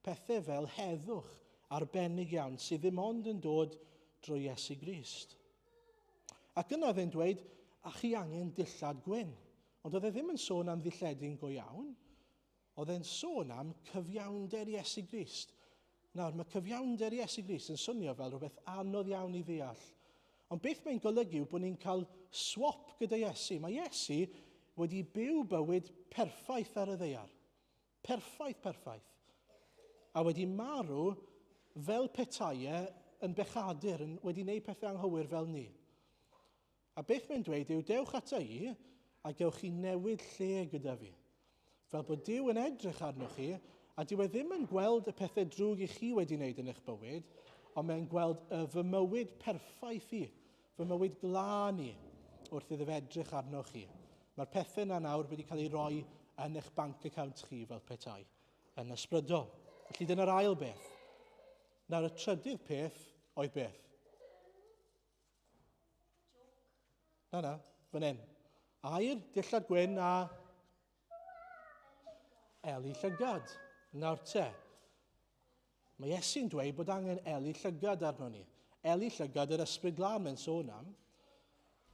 pethau fel heddwch arbennig iawn sydd ddim ond yn dod drwy Iesu Grist. Ac yna oedd e'n dweud, a chi angen dillad gwyn. Ond oedd e ddim yn sôn am ddilledyn go iawn, oedd e'n sôn am cyfiawnder Iesu Grist. Nawr, mae cyfiawnder Iesu Grist yn swnio fel rhywbeth anodd iawn i ddeall. Ond beth mae'n golygu yw bod ni'n cael swap gyda Iesu. Mae Iesu wedi byw bywyd perffaith ar y ddeiar. Perffaith. A wedi marw fel petaiau yn bechadur, wedi gwneud pethau anghywir fel ni. A beth mae'n dweud yw, dewch ata i, a gewch chi newid lle gyda fi. Fel bod Duw yn edrych arnoch chi, a dyw e ddim yn gweld y pethau drwg i chi wedi wneud yn eich bywyd, ond mae'n gweld fy mywyd perffaith i, fy mywyd glân i, wrth iddo fe edrych arnoch chi. Mae'r pethau yna nawr wedi cael ei roi yn eich bank account chi fel petai, yn ysbrydol. Felly dyna'r ail beth. Nawr, y trydydd peth oedd beth? Na, fan hyn. Air, dillad gwyn a eli llygad. Nawr te, mae Iesu'n dweud bod angen eli llygad arno ni. Eli llygad yr ysbryd glân mewn sôn am,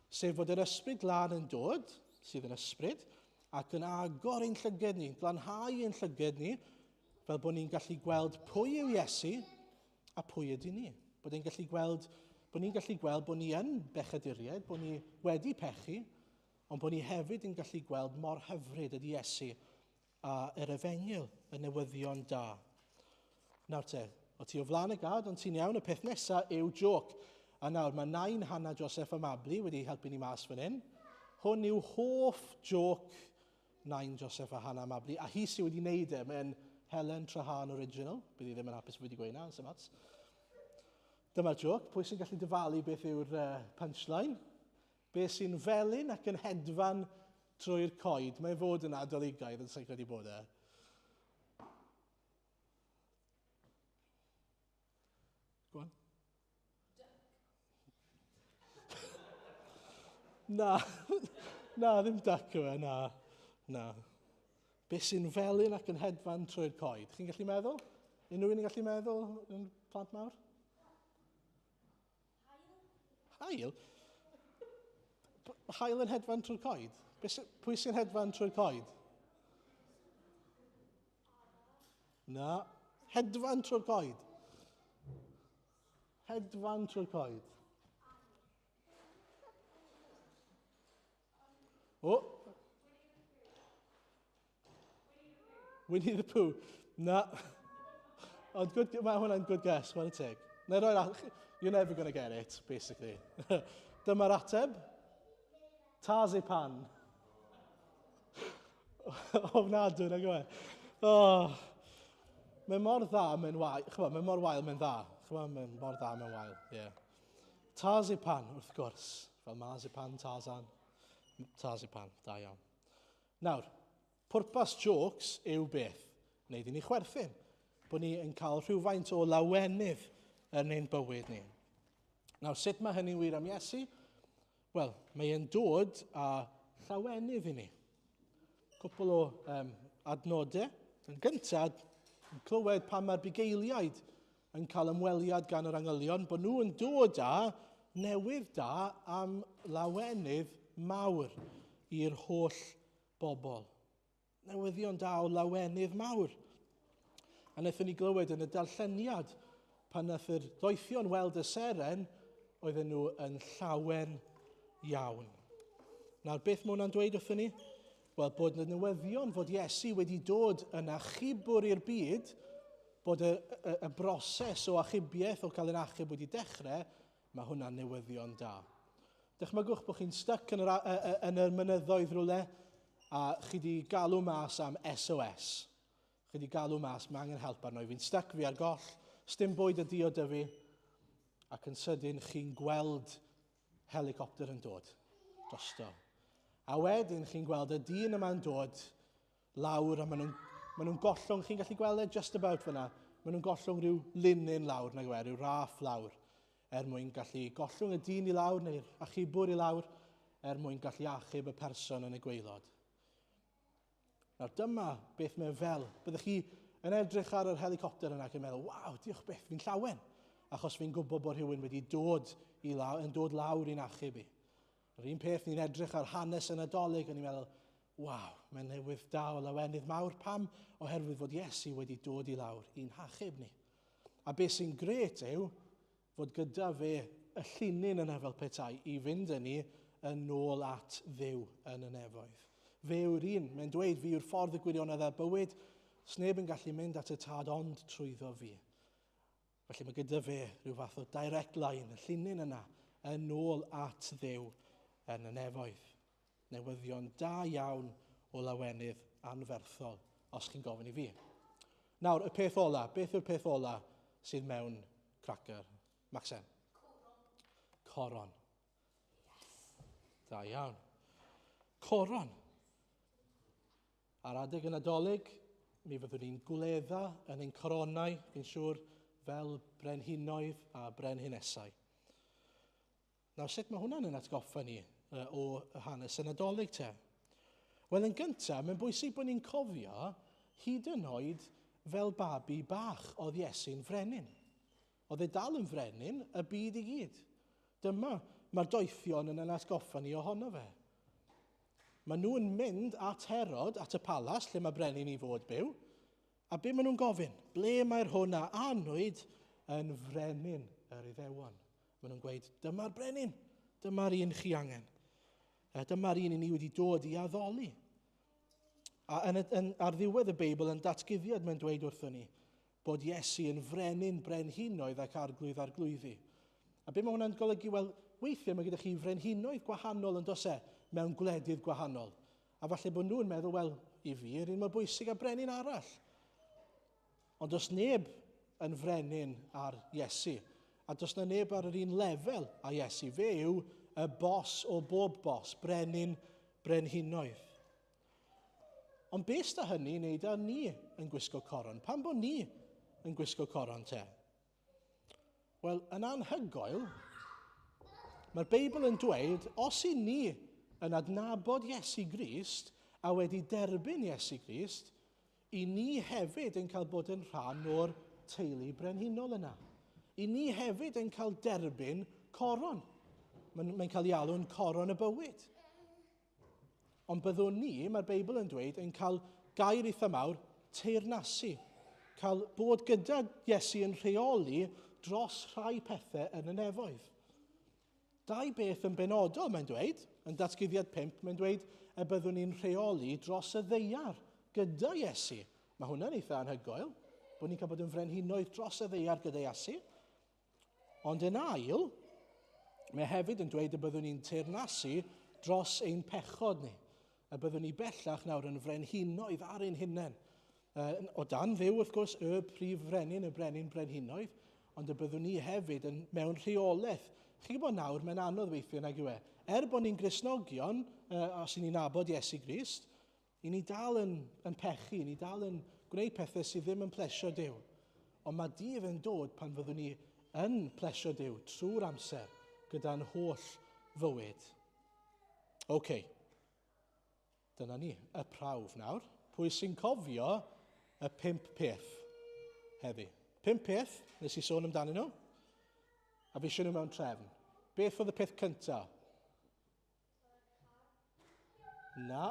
sef fod yr ysbryd glân yn dod, sydd yn ysbryd, ac yn agor ein llygad ni, glanhau ein llygad ni, fel bod ni'n gallu gweld pwy yw Iesu a pwy ydy ni. Bod ni'n gallu gweld bod ni yn bechaduriaid, bod ni wedi pechu, ond bod ni hefyd yn gallu gweld mor hyfryd ydy Iesu a yr efengil, y newyddion da. Nawr te, o ti o flaen y gad, ond ti'n iawn, y peth nesaf yw joc. A nawr, mae nain Hannah Joseph a Mabli wedi helpu ni mas fan hyn. Hwn yw hoff joc nain Joseph a Hannah Mabli, a hi sydd wedi wneud e, mae'n Helen Trahan original. Bydd i ddim yn hapus wedi gweud na, yn symats. Dyma'r joc, pwy sy'n gallu dyfalu beth yw'r punchline? Beth sy'n felyn ac yn hedfan trwy'r coed. Mae'n fod yn adoligaidd yn sy'n credu bod e. Go on. Na, ddim duck yw e, na. Beth sy'n felyn ac yn hedfan trwy'r coed? Chi'n gallu meddwl? Unrhyw un yn gallu meddwl yn plant mawr? Haul? Haul yn hedfan trwy'r coed? Pwy sy'n hedfan trwy'r coed? Na. Hedfan trwy'r coed. Hedfan trwy'r coed. O! Winnie the Pooh. Na. Ond mae hwnna'n good guess, what a take. You're never going to get it, basically. Dyma'r ateb. Tazipan. Ofnadw, na gwe. Mae mor dda mewn wael. Mae mor wael mewn dda. Mae mor dda mewn wael, ie. Tazipan, wrth gwrs. Fel marzipan, Tarzan. Tazipan, da iawn. Nawr, pwrpas jokes yw beth? Wneud i ni chwerthin. Bod ni yn cael rhywfaint o lawenydd yn ein bywyd ni. Nawr, sut mae hynny'n wir am Iesu? Wel, mae e'n dod â llawenydd i ni. Cwpl o adnodau. Yn gyntaf, yn clywed pan mae'r bugeiliaid yn cael ymweliad gan yr angylion, bod nhw yn dod â newydd da am lawenydd mawr i'r holl bobl. Newyddion da o lawenydd mawr. A wnaethon ni glywed yn y darlleniad pan wnaeth yr doethion weld y seren, oedden nhw yn llawen iawn. Nawr, beth mae hwnna'n dweud wrthyn ni? Wel, bod y newyddion fod Iesu wedi dod yn achubwr i'r byd, bod y broses o achubiaeth o cael ein achub wedi dechrau, mae hwnna'n newyddion da. Dychmygwch bod chi'n stuck yn y mynyddoedd rhywle a chi wedi galw mas am SOS. Chi wedi galw mas, mae angen help arno i. Fi'n stuck fi ar goll, stym bwyd y dio dy fi, ac yn sydyn chi'n gweld helicopter yn dod drosto. A wedyn chi'n gweld y dyn yma'n dod lawr a maen nhw'n gollwng, chi'n gallu gweld e just about fyna, maen nhw'n gollwng rhyw linyn lawr, rhyw raff lawr, mwyn gallu gollwng y dyn i lawr neu'r achubwr i lawr, mwyn gallu achub y person yn y gwaelod. Nawr dyma beth mae'n fel. Byddwch chi yn edrych ar yr helicopter yna ac yn meddwl, waw, diolch beth, fi'n llawen. Achos fi'n gwybod bod rhywun wedi dod lawr i'n achub i. Yr un peth ni'n edrych ar hanes y Nadolig a ni'n meddwl, waw, mae'n newydd da o lawenydd mawr. Pam? Oherwydd fod Iesu wedi dod i lawr i'n hachub ni. A beth sy'n gret yw fod gyda fe y llinyn yna fel petai i fynd â ni yn ôl at Dduw yn y nefoedd. Fe yw'r un, mae'n dweud fi yw'r ffordd y gwirionedd a bywyd, sneb yn gallu mynd at y tad ond trwyddo fi. Felly mae gyda fe rhyw fath o direct line, y llinyn yna, yn ôl at Dduw yn y nefoedd. Newyddion da iawn o lawenydd anferthol, os chi'n gofyn i fi. Nawr, y peth ola, beth yw'r peth ola sydd mewn cracker? Maxen? Coron. Da iawn. Coron. Ar adeg y Nadolig, mi fyddwn ni'n gwledda yn ein coronau, fi'n siŵr, fel brenhinoedd a brenhinesau. Nawr, sut mae hwnna'n yn atgoffa ni o hanes y Nadolig te? Wel, yn gyntaf, mae'n bwysig bod ni'n cofio hyd yn oed fel babi bach oedd Iesu'n frenin. Oedd e dal yn frenin y byd i gyd. Dyma mae'r doethion yn atgoffa ni ohono fe. Maen nhw'n mynd at Herod, at y palas lle mae brenin i fod byw, a be maen nhw'n gofyn? Ble mae'r hwnna anwyd yn frenin yr Iddewon? Maen nhw'n gweud, dyma'r brenin, dyma'r un chi angen. Dyma'r un i ni wedi dod i addoli. A ar ddiwedd y Beibl yn datguddiad mae'n dweud wrthon ni bod Iesu yn frenin brenhinoedd ac arglwydd arglwyddi. A be mae hwnna'n golygu? Wel, weithiau mae gyda chi frenhinoedd gwahanol yn dos mewn gwledydd gwahanol. A falle bod nhw'n meddwl, wel, i fi yr un mor bwysig a brenin arall. Ond does neb yn frenin ar Iesu. A does na neb ar yr un lefel a Iesu. Fe yw y bos o bob bos, brenin brenhinoedd. Ond beth sta hynny i wneud â ni yn gwisgo coron? Pam bod ni yn gwisgo coron te? Wel, yn anhygoel, mae'r Beibl yn dweud, os i ni yn adnabod Iesu Grist a wedi derbyn Iesu Grist, i ni hefyd yn cael bod yn rhan o'r teulu brenhinol yna. I ni hefyd yn cael derbyn coron. Mae'n cael ei alw'n coron y bywyd. Ond byddwn ni, mae'r Beibl yn dweud, yn cael gair eitha mawr, teyrnasu. Cael bod gyda Iesu yn rheoli dros rhai pethau yn y nefoedd. Dau beth yn benodol, mae'n dweud, yn datguddiad 5, mae'n dweud y byddwn ni'n rheoli dros y ddeiar gyda Iesu. Mae hwnna'n eitha anhygoel, bod ni'n cael bod yn frenhinoedd dros y ddeiar gyda Iesu. Ond yn ail, mae hefyd yn dweud y byddwn ni'n teyrnasu dros ein pechod ni. A byddwn ni bellach nawr yn frenhinoedd ar ein hunain. O dan ddew, wrth gwrs, y prif frenin, y brenin brenhinoedd, ond y byddwn ni hefyd yn mewn rheolaeth. Chi'n gwybod nawr, mae'n anodd weithio nag yw e. Bod ni'n Gristnogion, os ni'n nabod Iesu Grist, i ni dal yn pechu, i ni dal yn gwneud pethau sydd ddim yn plesio Duw. Ond mae dydd yn dod pan fyddwn ni yn plesio Duw trwy'r amser gyda'n holl fywyd. OK. Dyna ni, y prawf nawr. Pwy sy'n cofio y 5 peth heddi? 5 peth, nes i sôn amdanyn nhw, a fi eisiau nhw mewn trefn. Beth oedd y peth cyntaf? Na.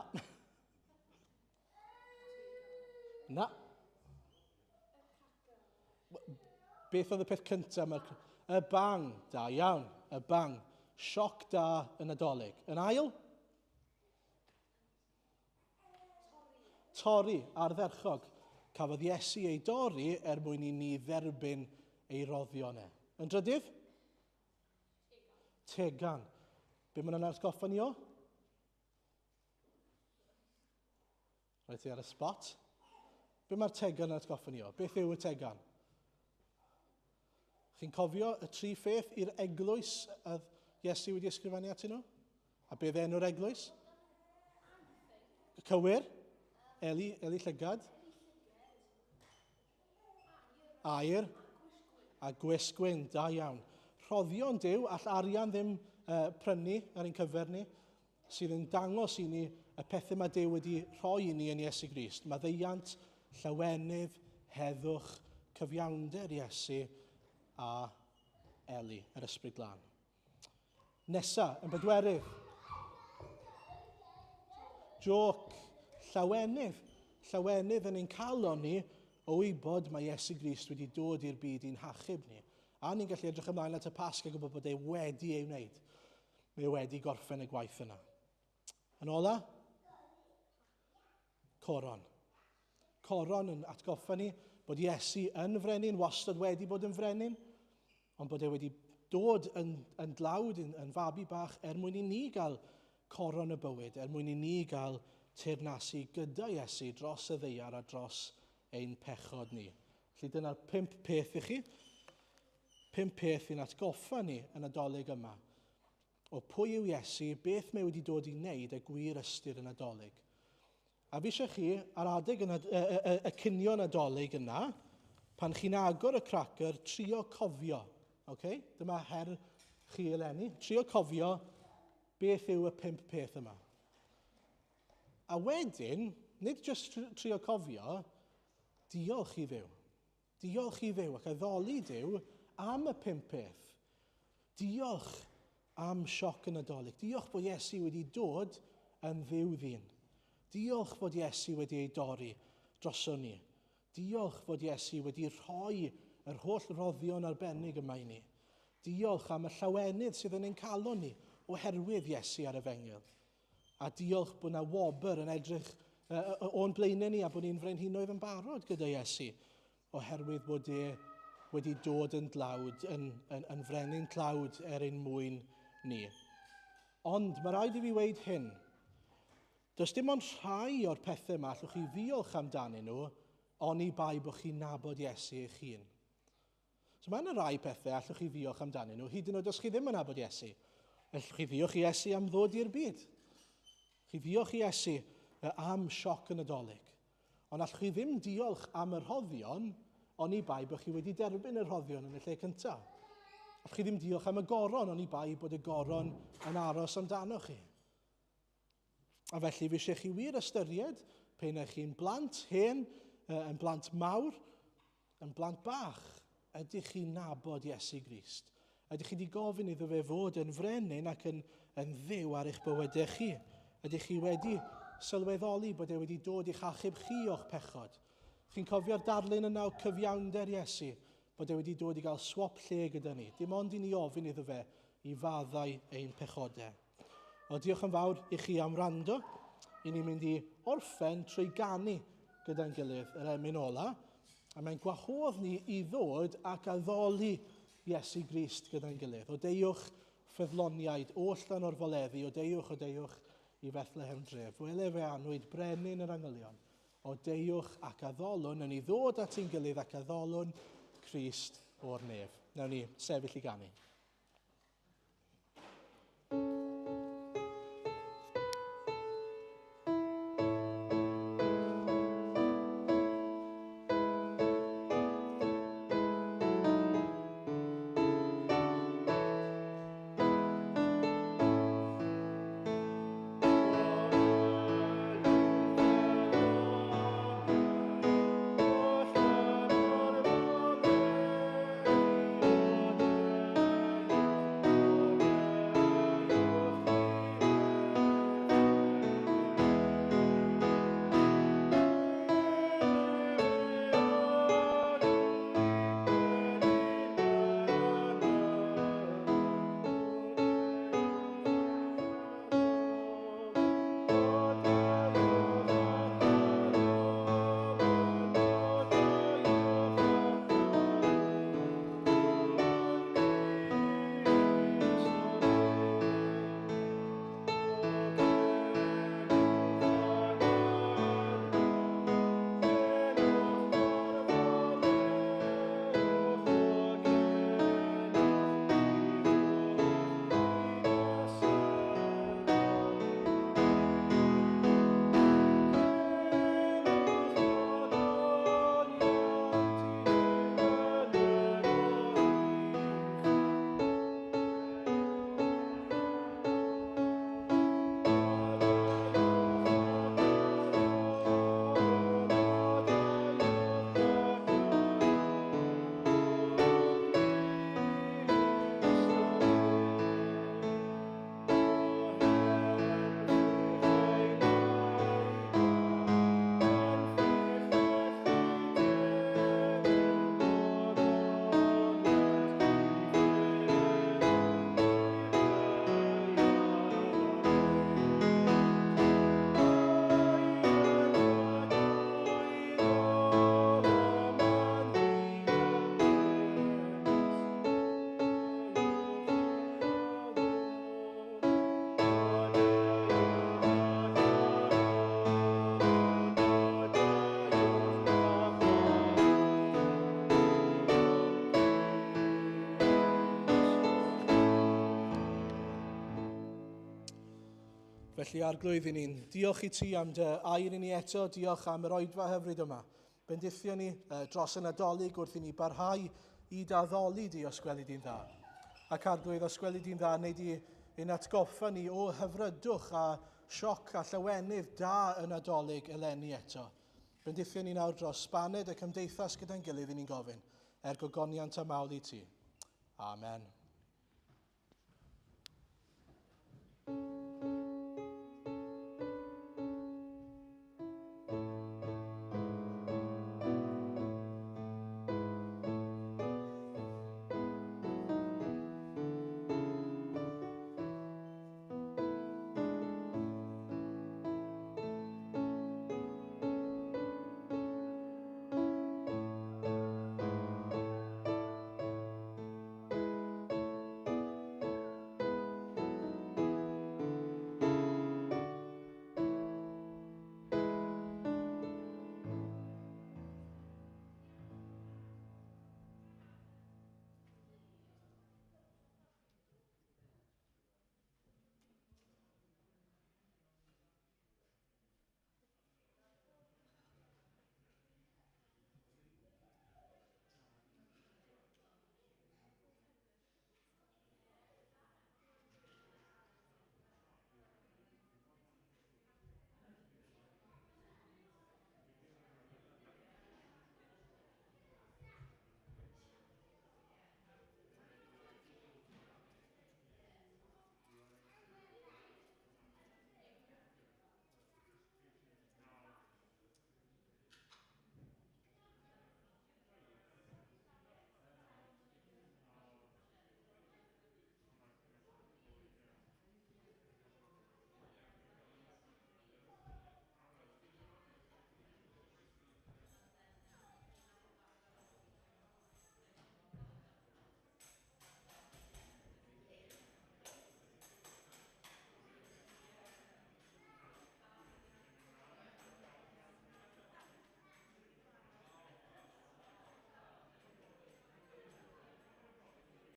Na. Beth oedd y peth cyntaf? Y bang, da iawn, y bang. Sioc da yn Nadolig. Yn ail? Torri ar dderchog. Cafodd Iesu ei dorri mwyn i ni dderbyn ei roddion e. Yn drydydd? Tegan. Be mae'n atgoffa ni o? Rhaid ti ar y spot. Be mae'r tegan yn atgoffa ni o? Beth yw y tegan? Chi'n cofio y 3 pheth i'r eglwys a Iesu wedi ysgrifennu atyn nhw? A beth enw'r eglwys? Cywir? Eli llygad? Aur a gwisgwyn, da iawn. Rhoddion Duw all arian ddim prynu ar ein cyfer ni, sydd yn dangos i ni y pethau mae Duw wedi rhoi i ni yn Iesu Grist. Maddeuant, llawenydd, heddwch, cyfiawnder Iesu a Eli, yr Ysbryd Glân. Nesa, yn bedwerydd. Joc, llawenydd. Llawenydd yn ein calon ni o wybod mae Iesu Grist wedi dod i'r byd i'n hachub ni. A ni'n gallu edrych ymlaen at y Pasg a gwybod bod e wedi ei wneud. Mae wedi gorffen y gwaith yna. Yn ola? Coron. Coron yn atgoffa ni bod Iesu yn frenin, wastad wedi bod yn frenin, ond bod e wedi dod yn dlawd, yn fabi bach, mwyn i ni gael coron y bywyd, mwyn i ni gael teyrnasu gyda Iesu dros y ddeiar a dros ein pechod ni. Felly dyna'r 5 peth i chi. 5 peth i'n atgoffa ni yn y Nadolig yma. O pwy yw Iesu, beth mae wedi dod i wneud y gwir ystyr yn y Nadolig. A fi eisiau chi, ar adeg y cinio Nadolig yna, pan chi'n agor y cracer, trio cofio. Okay? Dyma her chi eleni. Trio cofio beth yw y 5 peth yma. A wedyn, nid jyst trio cofio, Diolch i ddiw. Diolch i ddiw ac addoli Duw am y 5 peth. Diolch am sioc y Nadolig. Diolch bod Iesu wedi dod yn ddiw ddyn. Diolch bod Iesu wedi ei dorri droson ni. Diolch bod Iesu wedi rhoi yr holl roddion arbennig yma i ni. Diolch am y llawenydd sydd yn ein calon ni oherwydd Iesu ar y fengil. A diolch bod yna wobr yn edrych o'n blaenau ni a bod ni'n frenhinoedd yn barod gyda Iesu oherwydd bod e wedi dod yn dlawd, yn frenin tlawd ein mwyn ni. Ond mae rhaid i fi weid hyn. Does dim ond rhai o'r pethau yma allwch chi ddiolch amdanyn nhw, oni bai bod chi'n nabod Iesu eich hun. So mae yna rai pethau allwch chi ddiolch amdanyn nhw, hyd yn oed os chi ddim yn nabod Iesu. Allwch chi ddiolch i Iesu am ddod i'r byd. Chi ddiolch i Iesu am sioc y Nadolig. Ond allwch chi ddim diolch am yr rhoddion, oni bai bod chi wedi derbyn yr rhoddion yn y lle cyntaf. Allwch chi ddim diolch am y goron, oni bai bod y goron yn aros amdano chi. A felly fi eisiau chi wir ystyried pe'n eich chi'n blant hen, yn blant mawr, yn blant bach, ydych chi'n nabod Iesu Grist. Ydych chi wedi gofyn iddo fe fod yn frenin ac yn dduw ar eich bywydau chi. Ydych chi wedi sylweddoli bod e wedi dod i'ch achub chi o'ch pechod. Chi'n cofio'r darlun yna o cyfiawnder Iesu, bod e wedi dod i gael swap lle gyda ni. Dim ond i ni ofyn iddo fe i faddau ein pechodau. O, diolch yn fawr i chi am rando. I ni'n mynd i orffen trwy ganu gyda'n gilydd yr emyn ola. A mae'n gwahodd ni i ddod ac addoli Iesu Grist gyda'n gilydd. O deiwch ffyddloniaid oll dan o'r foleddi, o deiwch i Bethlehem Dref. Wele fe anwyd brenin yr angylion. O deiwch ac addolwn yn ei ddod at ein gilydd ac addolwn Crist o'r nef. Nawn ni sefyll i ganu. Felly arglwydd i ni'n diolch i ti am dy air i ni eto, diolch am yr oedfa hyfryd yma. Bendithio ni dros y Nadolig wrth i ni barhau i daddoli di os gweli di'n dda. Ac arglwydd os gweli di'n dda, wneud i ein atgoffa ni o hyfrydwch a sioc a llawenydd da y Nadolig eleni eto. Bendithio ni nawr dros baned y cymdeithas gyda'n gilydd i ni'n gofyn, gogoniant a mawl i ti. Amen.